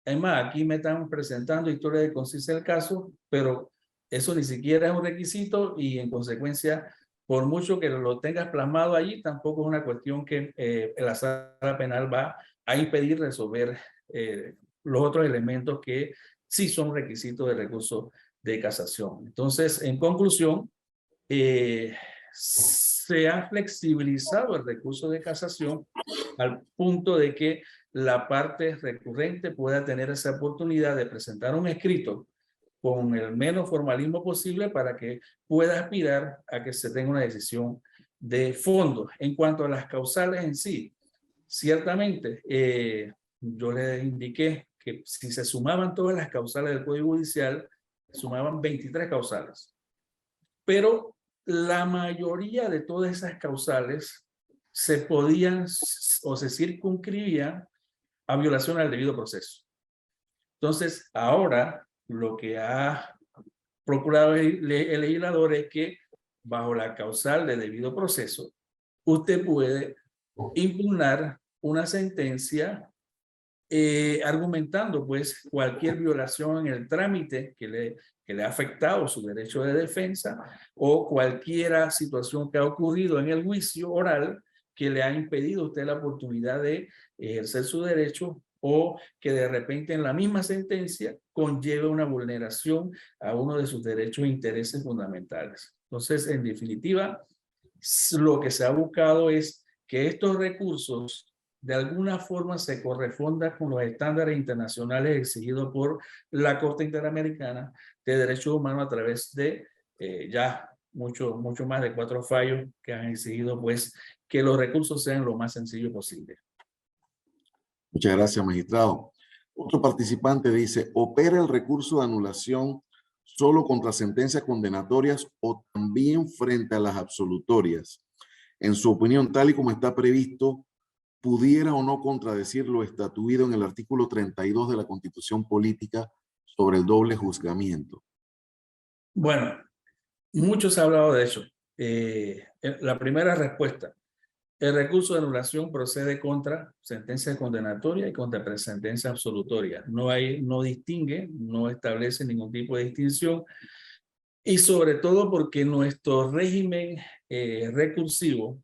además, aquí me están presentando historia de concisa del caso, pero eso ni siquiera es un requisito y en consecuencia, por mucho que lo tengas plasmado allí, tampoco es una cuestión que la sala penal va a impedir resolver los otros elementos que sí son requisitos de recurso de casación. Entonces, en conclusión, se ha flexibilizado el recurso de casación al punto de que la parte recurrente pueda tener esa oportunidad de presentar un escrito con el menos formalismo posible para que pueda aspirar a que se tenga una decisión de fondo. En cuanto a las causales en sí, ciertamente yo les indiqué que si se sumaban todas las causales del Código Judicial, sumaban 23 causales. Pero la mayoría de todas esas causales se podían o se circunscribían a violación al debido proceso. Entonces, ahora lo que ha procurado el legislador es que bajo la causal de debido proceso, usted puede impugnar una sentencia argumentando pues cualquier violación en el trámite que le ha afectado su derecho de defensa o cualquier situación que ha ocurrido en el juicio oral que le ha impedido a usted la oportunidad de ejercer su derecho o que de repente en la misma sentencia conlleve una vulneración a uno de sus derechos e intereses fundamentales. Entonces, en definitiva, lo que se ha buscado es que estos recursos de alguna forma se corresponda con los estándares internacionales exigidos por la Corte Interamericana de Derechos Humanos a través de ya mucho más de 4 fallos que han exigido pues que los recursos sean lo más sencillo posible. Muchas gracias, magistrado. Otro participante dice, ¿opera el recurso de anulación solo contra sentencias condenatorias o también frente a las absolutorias? En su opinión, tal y como está previsto, ¿pudiera o no contradecir lo estatuido en el artículo 32 de la Constitución Política sobre el doble juzgamiento? Bueno, mucho se ha hablado de eso. La primera respuesta, el recurso de anulación procede contra sentencia condenatoria y contra sentencia absolutoria. No distingue, no establece ningún tipo de distinción y sobre todo porque nuestro régimen recursivo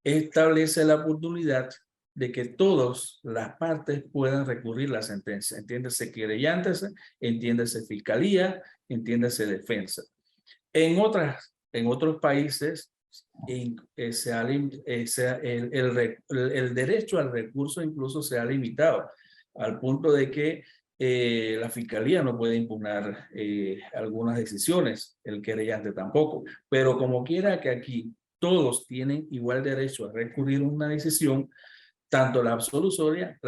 establece la oportunidad de que todas las partes puedan recurrir la sentencia. Entiéndase querellantes, entiéndase fiscalía, entiéndase defensa. En otros países, el derecho al recurso incluso se ha limitado al punto de que la fiscalía no puede impugnar algunas decisiones, el querellante tampoco. Pero como quiera que aquí todos tienen igual derecho a recurrir a una decisión, tanto las absolutorias,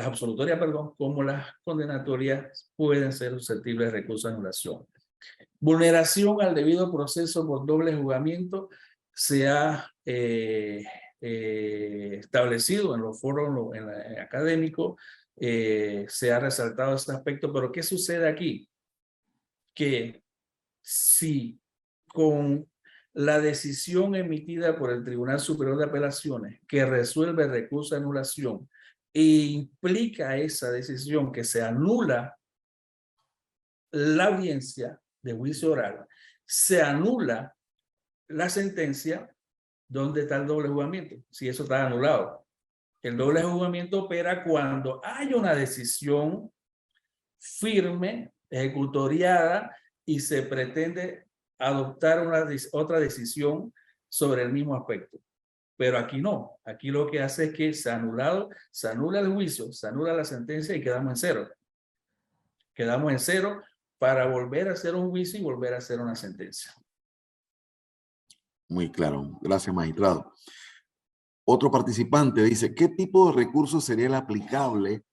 como las condenatorias pueden ser susceptibles de recurso de anulación. Vulneración al debido proceso por doble juzgamiento se ha establecido en los foros académicos, se ha resaltado este aspecto, pero ¿qué sucede aquí? Que si con la decisión emitida por el Tribunal Superior de Apelaciones que resuelve el recurso de anulación e implica esa decisión que se anula la audiencia de juicio oral, se anula la sentencia, ¿dónde está el doble juzgamiento? Si eso está anulado. El doble juzgamiento opera cuando hay una decisión firme ejecutoriada y se pretende adoptar otra decisión sobre el mismo aspecto. Pero aquí no, aquí lo que hace es que se anula el juicio, se anula la sentencia y quedamos en cero. Quedamos en cero para volver a hacer un juicio y volver a hacer una sentencia. Muy claro. Gracias, magistrado. Otro participante dice, ¿qué tipo de recurso sería el aplicable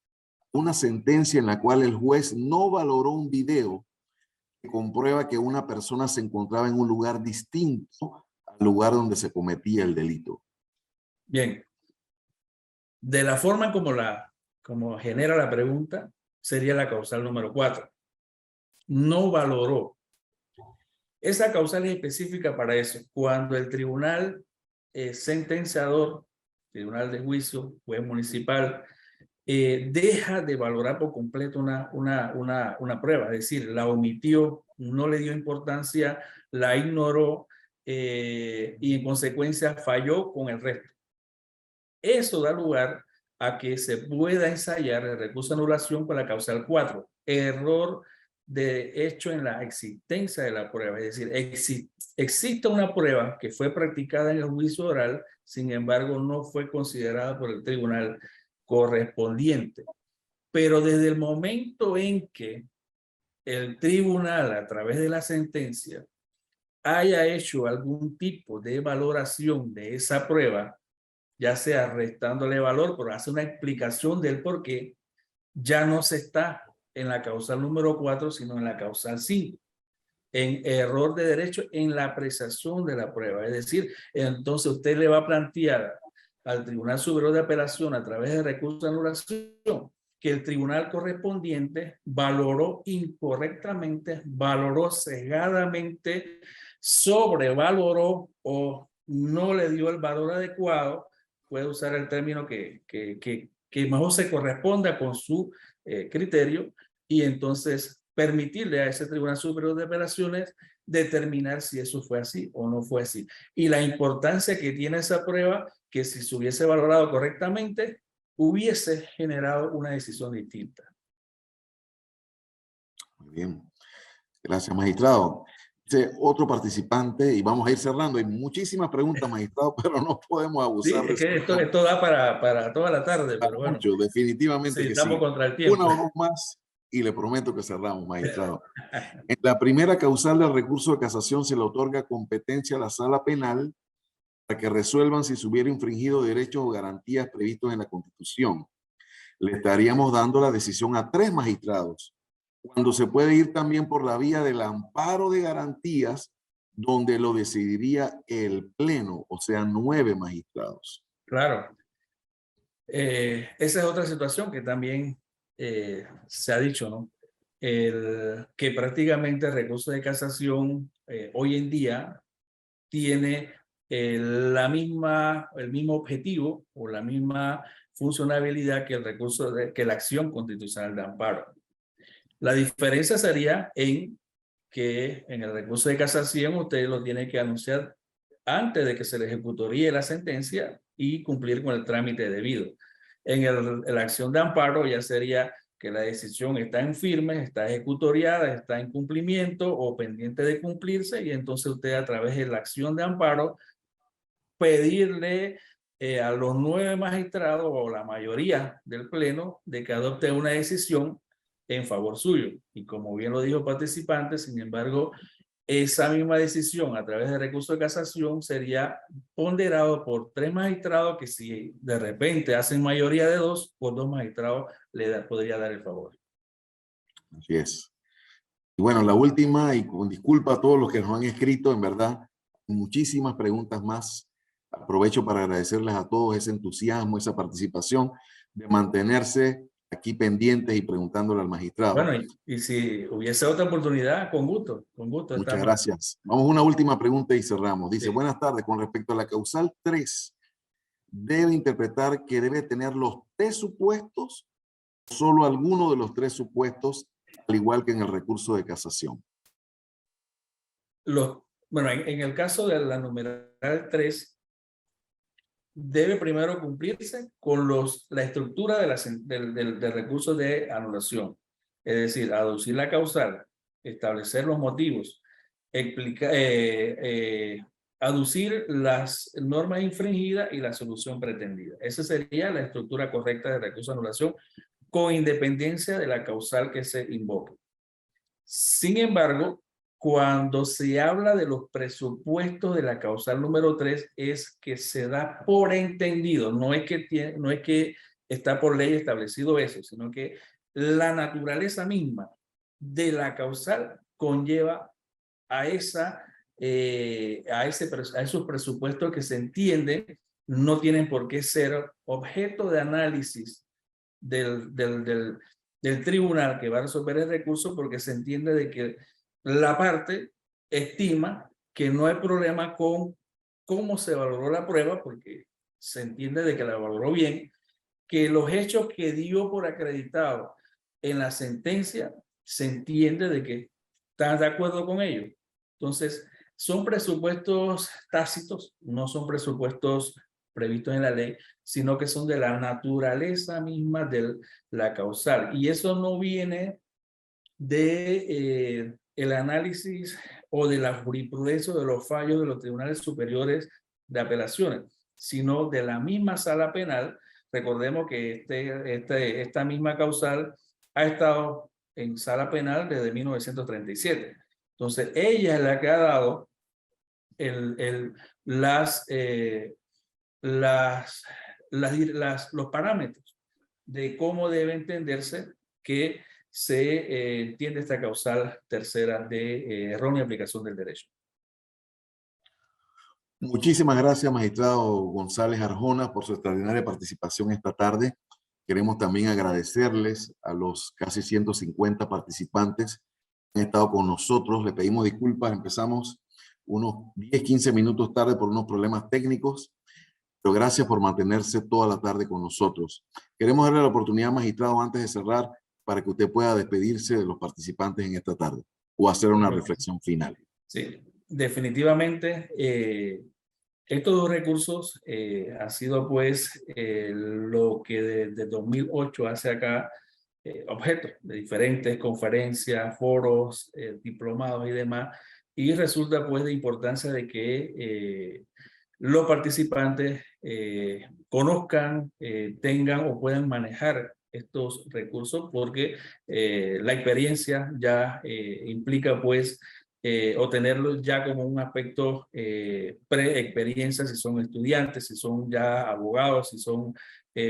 a una sentencia en la cual el juez no valoró un video que comprueba que una persona se encontraba en un lugar distinto al lugar donde se cometía el delito? Bien, de la forma como genera la pregunta, sería la causal número 4. No valoró. Esa causal es específica para eso. Cuando el tribunal sentenciador, tribunal de juicio, juez municipal, deja de valorar por completo una prueba, es decir, la omitió, no le dio importancia, la ignoró y en consecuencia falló con el resto. Eso da lugar a que se pueda ensayar el recurso de anulación con la causal 4, error de hecho en la existencia de la prueba, es decir, existe una prueba que fue practicada en el juicio oral, sin embargo no fue considerada por el tribunal correspondiente. Pero desde el momento en que el tribunal, a través de la sentencia, haya hecho algún tipo de valoración de esa prueba, ya sea restándole valor, pero hace una explicación del por qué, ya no se está en la causal número 4, sino en la causal 5, en error de derecho en la apreciación de la prueba. Es decir, entonces usted le va a plantear al Tribunal Superior de Apelación a través de recurso de anulación que el tribunal correspondiente valoró incorrectamente, valoró sesgadamente, sobrevaloró o no le dio el valor adecuado. Puede usar el término que mejor se corresponda con su criterio y entonces permitirle a ese Tribunal Superior de Apelaciones determinar si eso fue así o no fue así. Y la importancia que tiene esa prueba, que si se hubiese valorado correctamente, hubiese generado una decisión distinta. Muy bien. Gracias, magistrado. Otro participante, y vamos a ir cerrando. Hay muchísimas preguntas, magistrado, pero no podemos Sí, abusar de es que su tiempo. esto da para toda la tarde, pero bueno, Mucho, definitivamente sí, que estamos sí. contra el Una tiempo. o dos más y le prometo que cerramos, magistrado. En la primera causal del recurso de casación se le otorga competencia a la sala penal para que resuelvan si se hubiera infringido derechos o garantías previstos en la Constitución. Le estaríamos dando la decisión a 3 magistrados, cuando se puede ir también por la vía del amparo de garantías, donde lo decidiría el Pleno, o sea, 9 magistrados. Claro. Esa es otra situación que también se ha dicho, ¿no? Que prácticamente el recurso de casación hoy en día tiene el mismo objetivo o la misma funcionalidad que el recurso que la acción constitucional de amparo. La diferencia sería en que en el recurso de casación usted lo tiene que anunciar antes de que se le ejecutoríe la sentencia y cumplir con el trámite debido. En la acción de amparo ya sería que la decisión está en firme, está ejecutoriada, está en cumplimiento o pendiente de cumplirse y entonces usted a través de la acción de amparo pedirle a los 9 magistrados o la mayoría del pleno de que adopte una decisión en favor suyo. Y como bien lo dijo el participante, sin embargo, esa misma decisión a través de recurso de casación sería ponderado por 3 magistrados que si de repente hacen mayoría de 2, por 2 magistrados podría dar el favor. Así es. Y bueno, la última, y con disculpa a todos los que nos han escrito, en verdad, muchísimas preguntas más. Aprovecho para agradecerles a todos ese entusiasmo, esa participación, de mantenerse aquí pendientes y preguntándole al magistrado. Bueno, y si hubiese otra oportunidad, con gusto Muchas estamos. gracias. Vamos a una última pregunta y cerramos. Dice, Sí. buenas tardes, con respecto a la causal 3, ¿debe interpretar que debe tener los 3 supuestos o solo alguno de los 3 supuestos, al igual que en el recurso de casación? Bueno, en el caso de la numeral 3, debe primero cumplirse con la estructura del recurso de anulación. es decir, aducir la causal, establecer los motivos, aducir las normas infringidas y la solución pretendida. Esa sería la estructura correcta de recurso de anulación con independencia de la causal que se invoque. Sin embargo, cuando se habla de los presupuestos de la causal número 3, es que se da por entendido, no es que está por ley establecido eso, sino que la naturaleza misma de la causal conlleva a esos presupuestos que se entienden no tienen por qué ser objeto de análisis del tribunal que va a resolver el recurso, porque se entiende de que la parte estima que no hay problema con cómo se valoró la prueba, porque se entiende de que la valoró bien, que los hechos que dio por acreditado en la sentencia se entiende de que están de acuerdo con ellos. Entonces, son presupuestos tácitos, no son presupuestos previstos en la ley, sino que son de la naturaleza misma de la causal. Y eso no viene de el análisis o de la jurisprudencia de los fallos de los tribunales superiores de apelaciones, sino de la misma sala penal. Recordemos que esta misma causal ha estado en sala penal desde 1937. Entonces, ella es la que ha dado los parámetros de cómo debe entenderse que se entiende esta causal tercera de errónea aplicación del derecho. Muchísimas gracias, magistrado González Arjona, por su extraordinaria participación esta tarde. Queremos también agradecerles a los casi 150 participantes que han estado con nosotros. Le pedimos disculpas, empezamos unos 10, 15 minutos tarde por unos problemas técnicos, pero gracias por mantenerse toda la tarde con nosotros. Queremos darle la oportunidad, magistrado, antes de cerrar, para que usted pueda despedirse de los participantes en esta tarde o hacer una reflexión final. Sí, definitivamente estos dos recursos ha sido pues lo que desde 2008 hace acá objeto de diferentes conferencias, foros, diplomados y demás, y resulta pues de importancia de que los participantes conozcan, tengan o puedan manejar estos recursos, porque la experiencia ya implica pues o tenerlos ya como un aspecto pre-experiencia, si son estudiantes, si son ya abogados, si son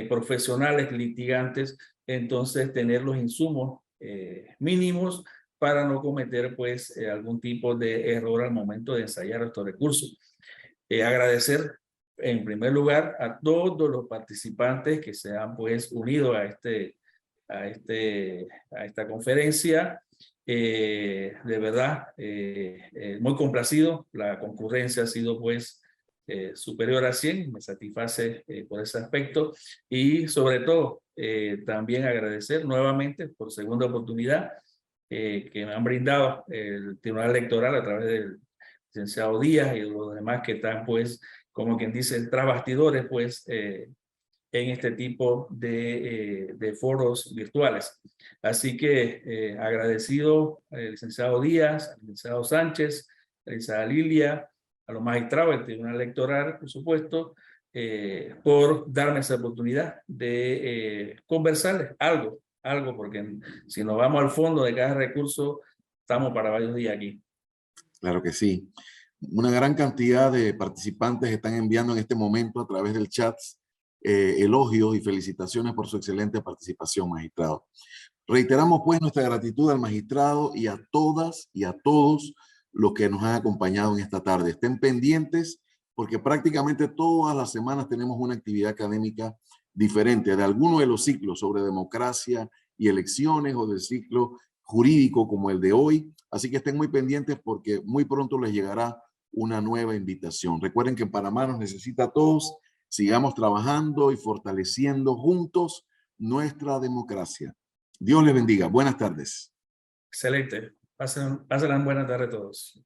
profesionales, litigantes, entonces tener los insumos mínimos para no cometer pues algún tipo de error al momento de ensayar estos recursos. Agradecer en primer lugar a todos los participantes que se han pues unido a esta conferencia. De verdad, muy complacido. La concurrencia ha sido pues superior a 100, me satisface por ese aspecto, y sobre todo también agradecer nuevamente por segunda oportunidad que me han brindado el Tribunal Electoral a través del licenciado Díaz y los demás que están pues, como quien dice, tras bastidores pues en este tipo de foros virtuales. Así que agradecido al licenciado Díaz, al licenciado Sánchez, a la licenciada Lilia, a los magistrados del Tribunal Electoral, por supuesto, por darme esa oportunidad de conversarles algo, porque si nos vamos al fondo de cada recurso, estamos para varios días aquí. Claro que sí. Una gran cantidad de participantes están enviando en este momento a través del chat elogios y felicitaciones por su excelente participación, magistrado. Reiteramos pues nuestra gratitud al magistrado y a todas y a todos los que nos han acompañado en esta tarde. Estén pendientes porque prácticamente todas las semanas tenemos una actividad académica diferente de alguno de los ciclos sobre democracia y elecciones o del ciclo jurídico como el de hoy. Así que estén muy pendientes porque muy pronto les llegará una nueva invitación. Recuerden que Panamá nos necesita a todos. Sigamos trabajando y fortaleciendo juntos nuestra democracia. Dios les bendiga. Buenas tardes. Excelente. Pasen buenas tardes a todos.